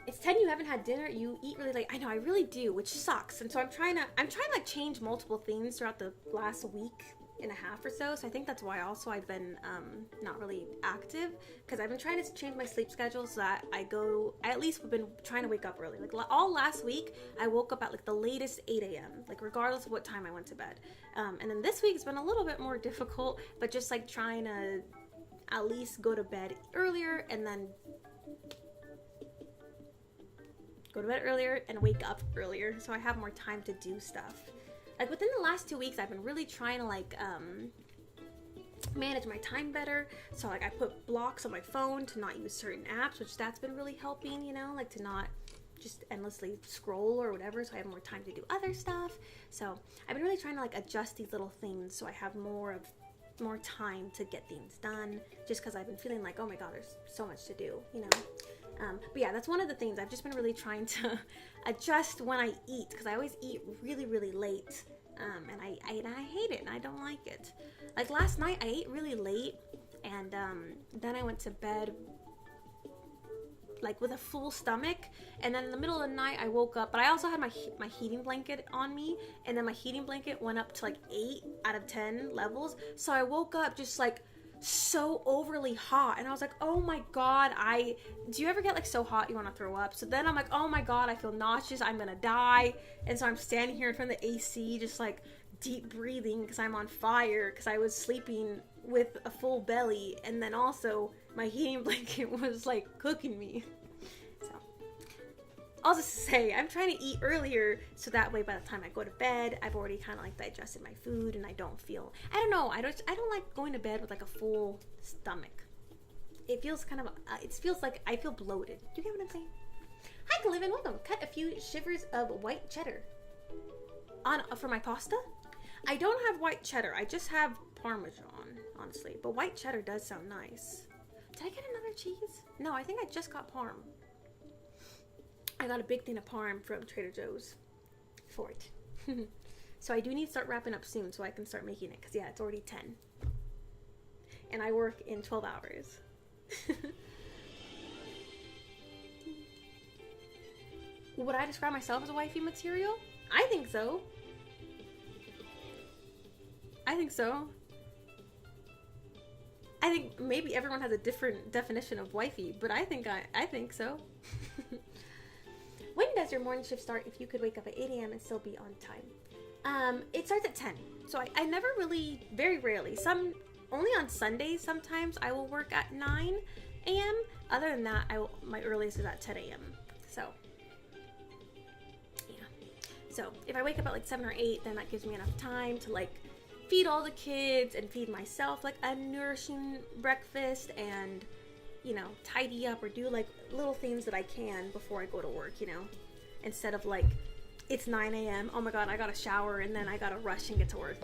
It's 10, you haven't had dinner, you eat really late. I know, I really do, which sucks. And so I'm trying to like change multiple things throughout the last week and a half or so. So I think that's why also I've been not really active, because I've been trying to change my sleep schedule so that I at least have been trying to wake up early. Like all last week, I woke up at like the latest 8 a.m., like regardless of what time I went to bed. And then this week it's been a little bit more difficult, but just like trying to at least go to bed earlier and then go to bed earlier and wake up earlier, so I have more time to do stuff. Like within the last 2 weeks, I've been really trying to like manage my time better. So like I put blocks on my phone to not use certain apps, which that's been really helping, you know, like to not just endlessly scroll or whatever, so I have more time to do other stuff. So I've been really trying to like adjust these little things so I have more time to get things done, just because I've been feeling like, oh my god, there's so much to do, you know. But yeah, that's one of the things I've just been really trying to adjust when I eat, because I always eat really, really late, and I hate it, and I don't like it. Like last night, I ate really late, and then I went to bed like with a full stomach, and then in the middle of the night, I woke up, but I also had my heating blanket on me, and then my heating blanket went up to like 8 out of 10 levels, so I woke up just like so overly hot, and I was like, oh my god, do you ever get like so hot you want to throw up? So then I'm like, oh my god, I feel nauseous, I'm gonna die. And so I'm standing here in front of the AC just like deep breathing because I'm on fire, because I was sleeping with a full belly, and then also my heating blanket was like cooking me. So I'll just say, I'm trying to eat earlier so that way by the time I go to bed, I've already kind of like digested my food, and I don't feel, I don't know, I don't like going to bed with like a full stomach. It feels kind of, it feels like I feel bloated. Do you get what I'm saying? Hi, Calvin, welcome. Cut a few shivers of white cheddar for my pasta. I don't have white cheddar. I just have Parmesan, honestly. But white cheddar does sound nice. Did I get another cheese? No, I think I just got Parm. I got a big thing of Parm from Trader Joe's for it. So I do need to start wrapping up soon so I can start making it. Because, yeah, it's already 10. And I work in 12 hours. Would I describe myself as a wifey material? I think so. I think so. I think maybe everyone has a different definition of wifey, but I think so. When does your morning shift start if you could wake up at 8 a.m. and still be on time? It starts at 10. So I never really, very rarely, only on Sundays sometimes I will work at 9 a.m. Other than that, my earliest is at 10 a.m. So, yeah. So if I wake up at like 7 or 8, then that gives me enough time to like feed all the kids and feed myself like a nourishing breakfast, and you know, tidy up or do like little things that I can before I go to work, you know, instead of like it's 9 a.m. oh my god, I gotta shower and then I gotta rush and get to work.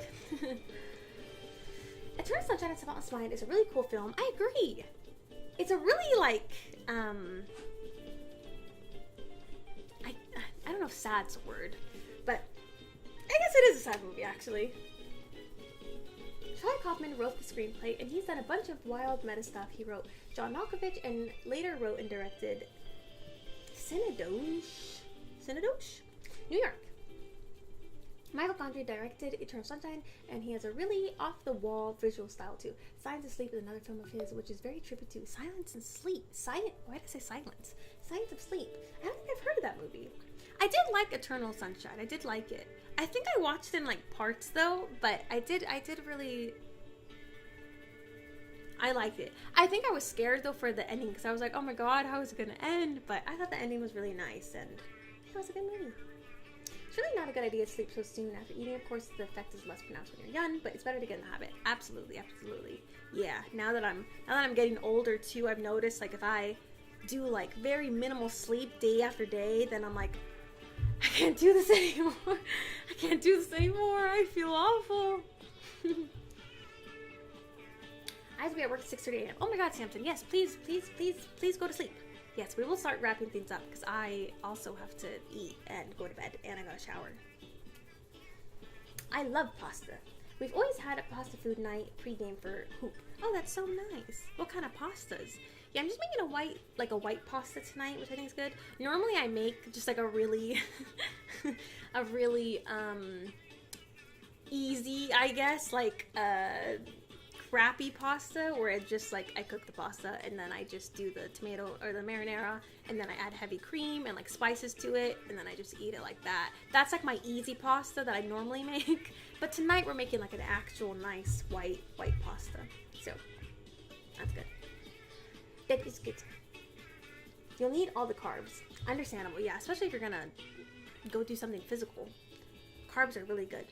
Eternal Sunshine of the Spotless Mind is a really cool film. I agree. It's a really like I don't know if sad's a word, but I guess it is a sad movie actually. Charlie Kaufman wrote the screenplay, and he's done a bunch of wild meta stuff. He wrote John Malkovich, and later wrote and directed Synecdoche, New York. Michael Gondry directed Eternal Sunshine, and he has a really off-the-wall visual style too. Silence and Sleep is another film of his, which is very trippy too. Silence and Sleep. Why did I say silence? Silence of Sleep. I don't think I've heard of that movie. I did like Eternal Sunshine. I did like it. I think I watched it in like parts though, but I did really... I liked it. I think I was scared though for the ending because I was like, oh my god, how is it gonna end? But I thought the ending was really nice and it was a good movie. It's really not a good idea to sleep so soon after eating. Of course, the effect is less pronounced when you're young, but it's better to get in the habit. Absolutely, absolutely. Yeah, now that I'm getting older too, I've noticed like if I do like very minimal sleep day after day, then I'm like, I can't do this anymore. I can't do this anymore. I feel awful. I have to be at work at 6:30 a.m. Oh my god, Samson. Yes, please go to sleep. Yes, we will start wrapping things up because I also have to eat and go to bed and I gotta shower. I love pasta. We've always had a pasta food night pre-game for Hoop. Oh, that's so nice. What kind of pastas? Yeah, I'm just making a white pasta tonight, which I think is good. Normally I make just like a really, easy, I guess, like, crappy pasta where it just like I cook the pasta and then I just do the tomato or the marinara and then I add heavy cream and like spices to it and then I just eat it like that. That's like my easy pasta that I normally make. But tonight we're making like an actual nice white pasta. So that's good. That is good. You'll need all the carbs. Understandable, yeah, especially if you're gonna go do something physical. Carbs are really good.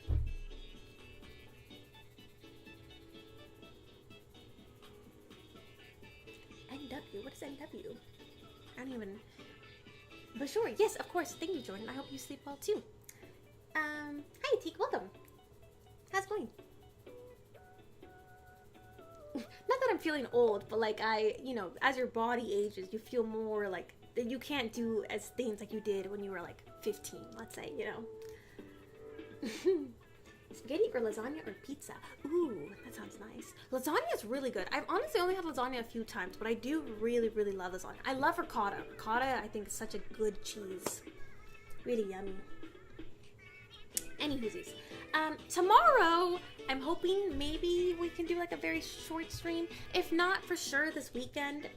NW? What is NW? I don't even... But sure, yes, of course. Thank you, Jordan. I hope you sleep well, too. Hi, Teak. Welcome. How's it going? Not that I'm feeling old, but, like, as your body ages, you feel more, like, you can't do as things like you did when you were, like, 15, let's say, you know? Spaghetti or lasagna or pizza? Ooh, that sounds nice. Lasagna is really good. I've honestly only had lasagna a few times, but I do really, really love lasagna. I love ricotta. Ricotta, I think, is such a good cheese. Really yummy. Anywhoosies. Tomorrow, I'm hoping maybe we can do like a very short stream. If not, for sure this weekend,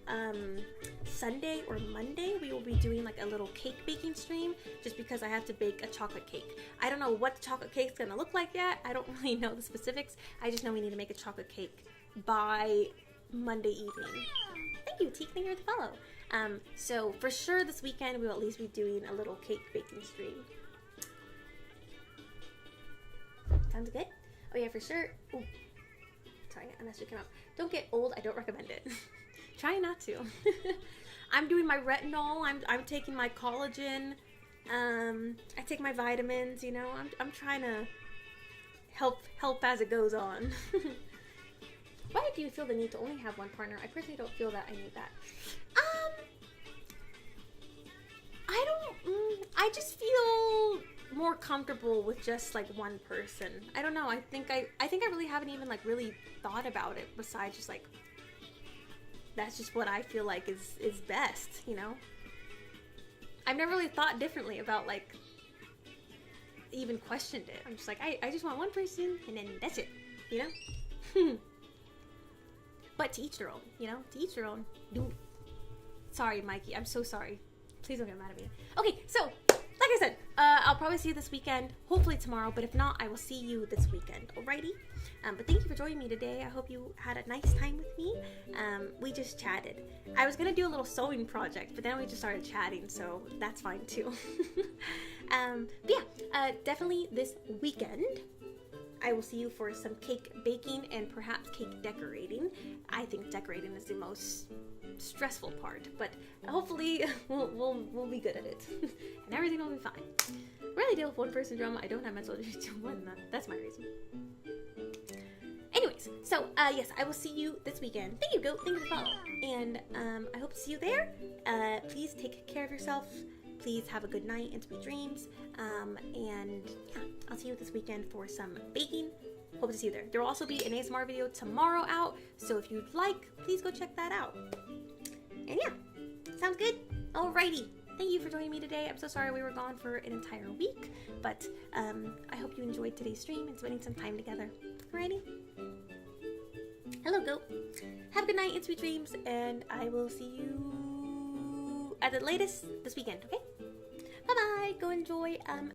Sunday or Monday, we will be doing like a little cake baking stream just because I have to bake a chocolate cake. I don't know what the chocolate cake's gonna look like yet. I don't really know the specifics. I just know we need to make a chocolate cake by Monday evening. Thank you, Teak. Thank you for the follow. So for sure this weekend, we will at least be doing a little cake baking stream. Sounds good? Oh yeah, for sure. Ooh. Sorry, a message came up. Don't get old. I don't recommend it. Try not to. I'm doing my retinol. I'm taking my collagen. I take my vitamins. You know, I'm trying to help as it goes on. Why do you feel the need to only have one partner? I personally don't feel that I need that. I just feel more comfortable with just like one person. I don't know. I think I really haven't even like really thought about it besides just like that's just what I feel like is best, you know? I've never really thought differently about like even questioned it. I'm just like I just want one person and then that's it, you know? But to each their own, you know? To each their own. Sorry, Mikey. I'm so sorry. Please don't get mad at me. Okay, so, like I said, I'll probably see you this weekend, hopefully tomorrow, but if not, I will see you this weekend, alrighty? But thank you for joining me today. I hope you had a nice time with me. We just chatted. I was going to do a little sewing project, but then we just started chatting, so that's fine too. But yeah, definitely this weekend, I will see you for some cake baking and perhaps cake decorating. I think decorating is the most stressful part, but hopefully we'll be good at it and everything will be fine. Really deal with one person drama. I don't have mental issues to one. That's my reason. Anyways, so yes, I will see you this weekend. Thank you, Goat. Thank you for the follow. And I hope to see you there. Please take care of yourself. Please have a good night and sweet dreams. And yeah, I'll see you this weekend for some baking. Hope to see you there. There will also be an ASMR video tomorrow out, so if you'd like, please go check that out. And yeah, sounds good? Alrighty. thank you for joining me today. I'm so sorry we were gone for an entire week, but I hope you enjoyed today's stream and spending some time together. Alrighty? Hello, goat. Have a good night and sweet dreams, and I will see you at the latest this weekend, okay? Bye-bye. Go enjoy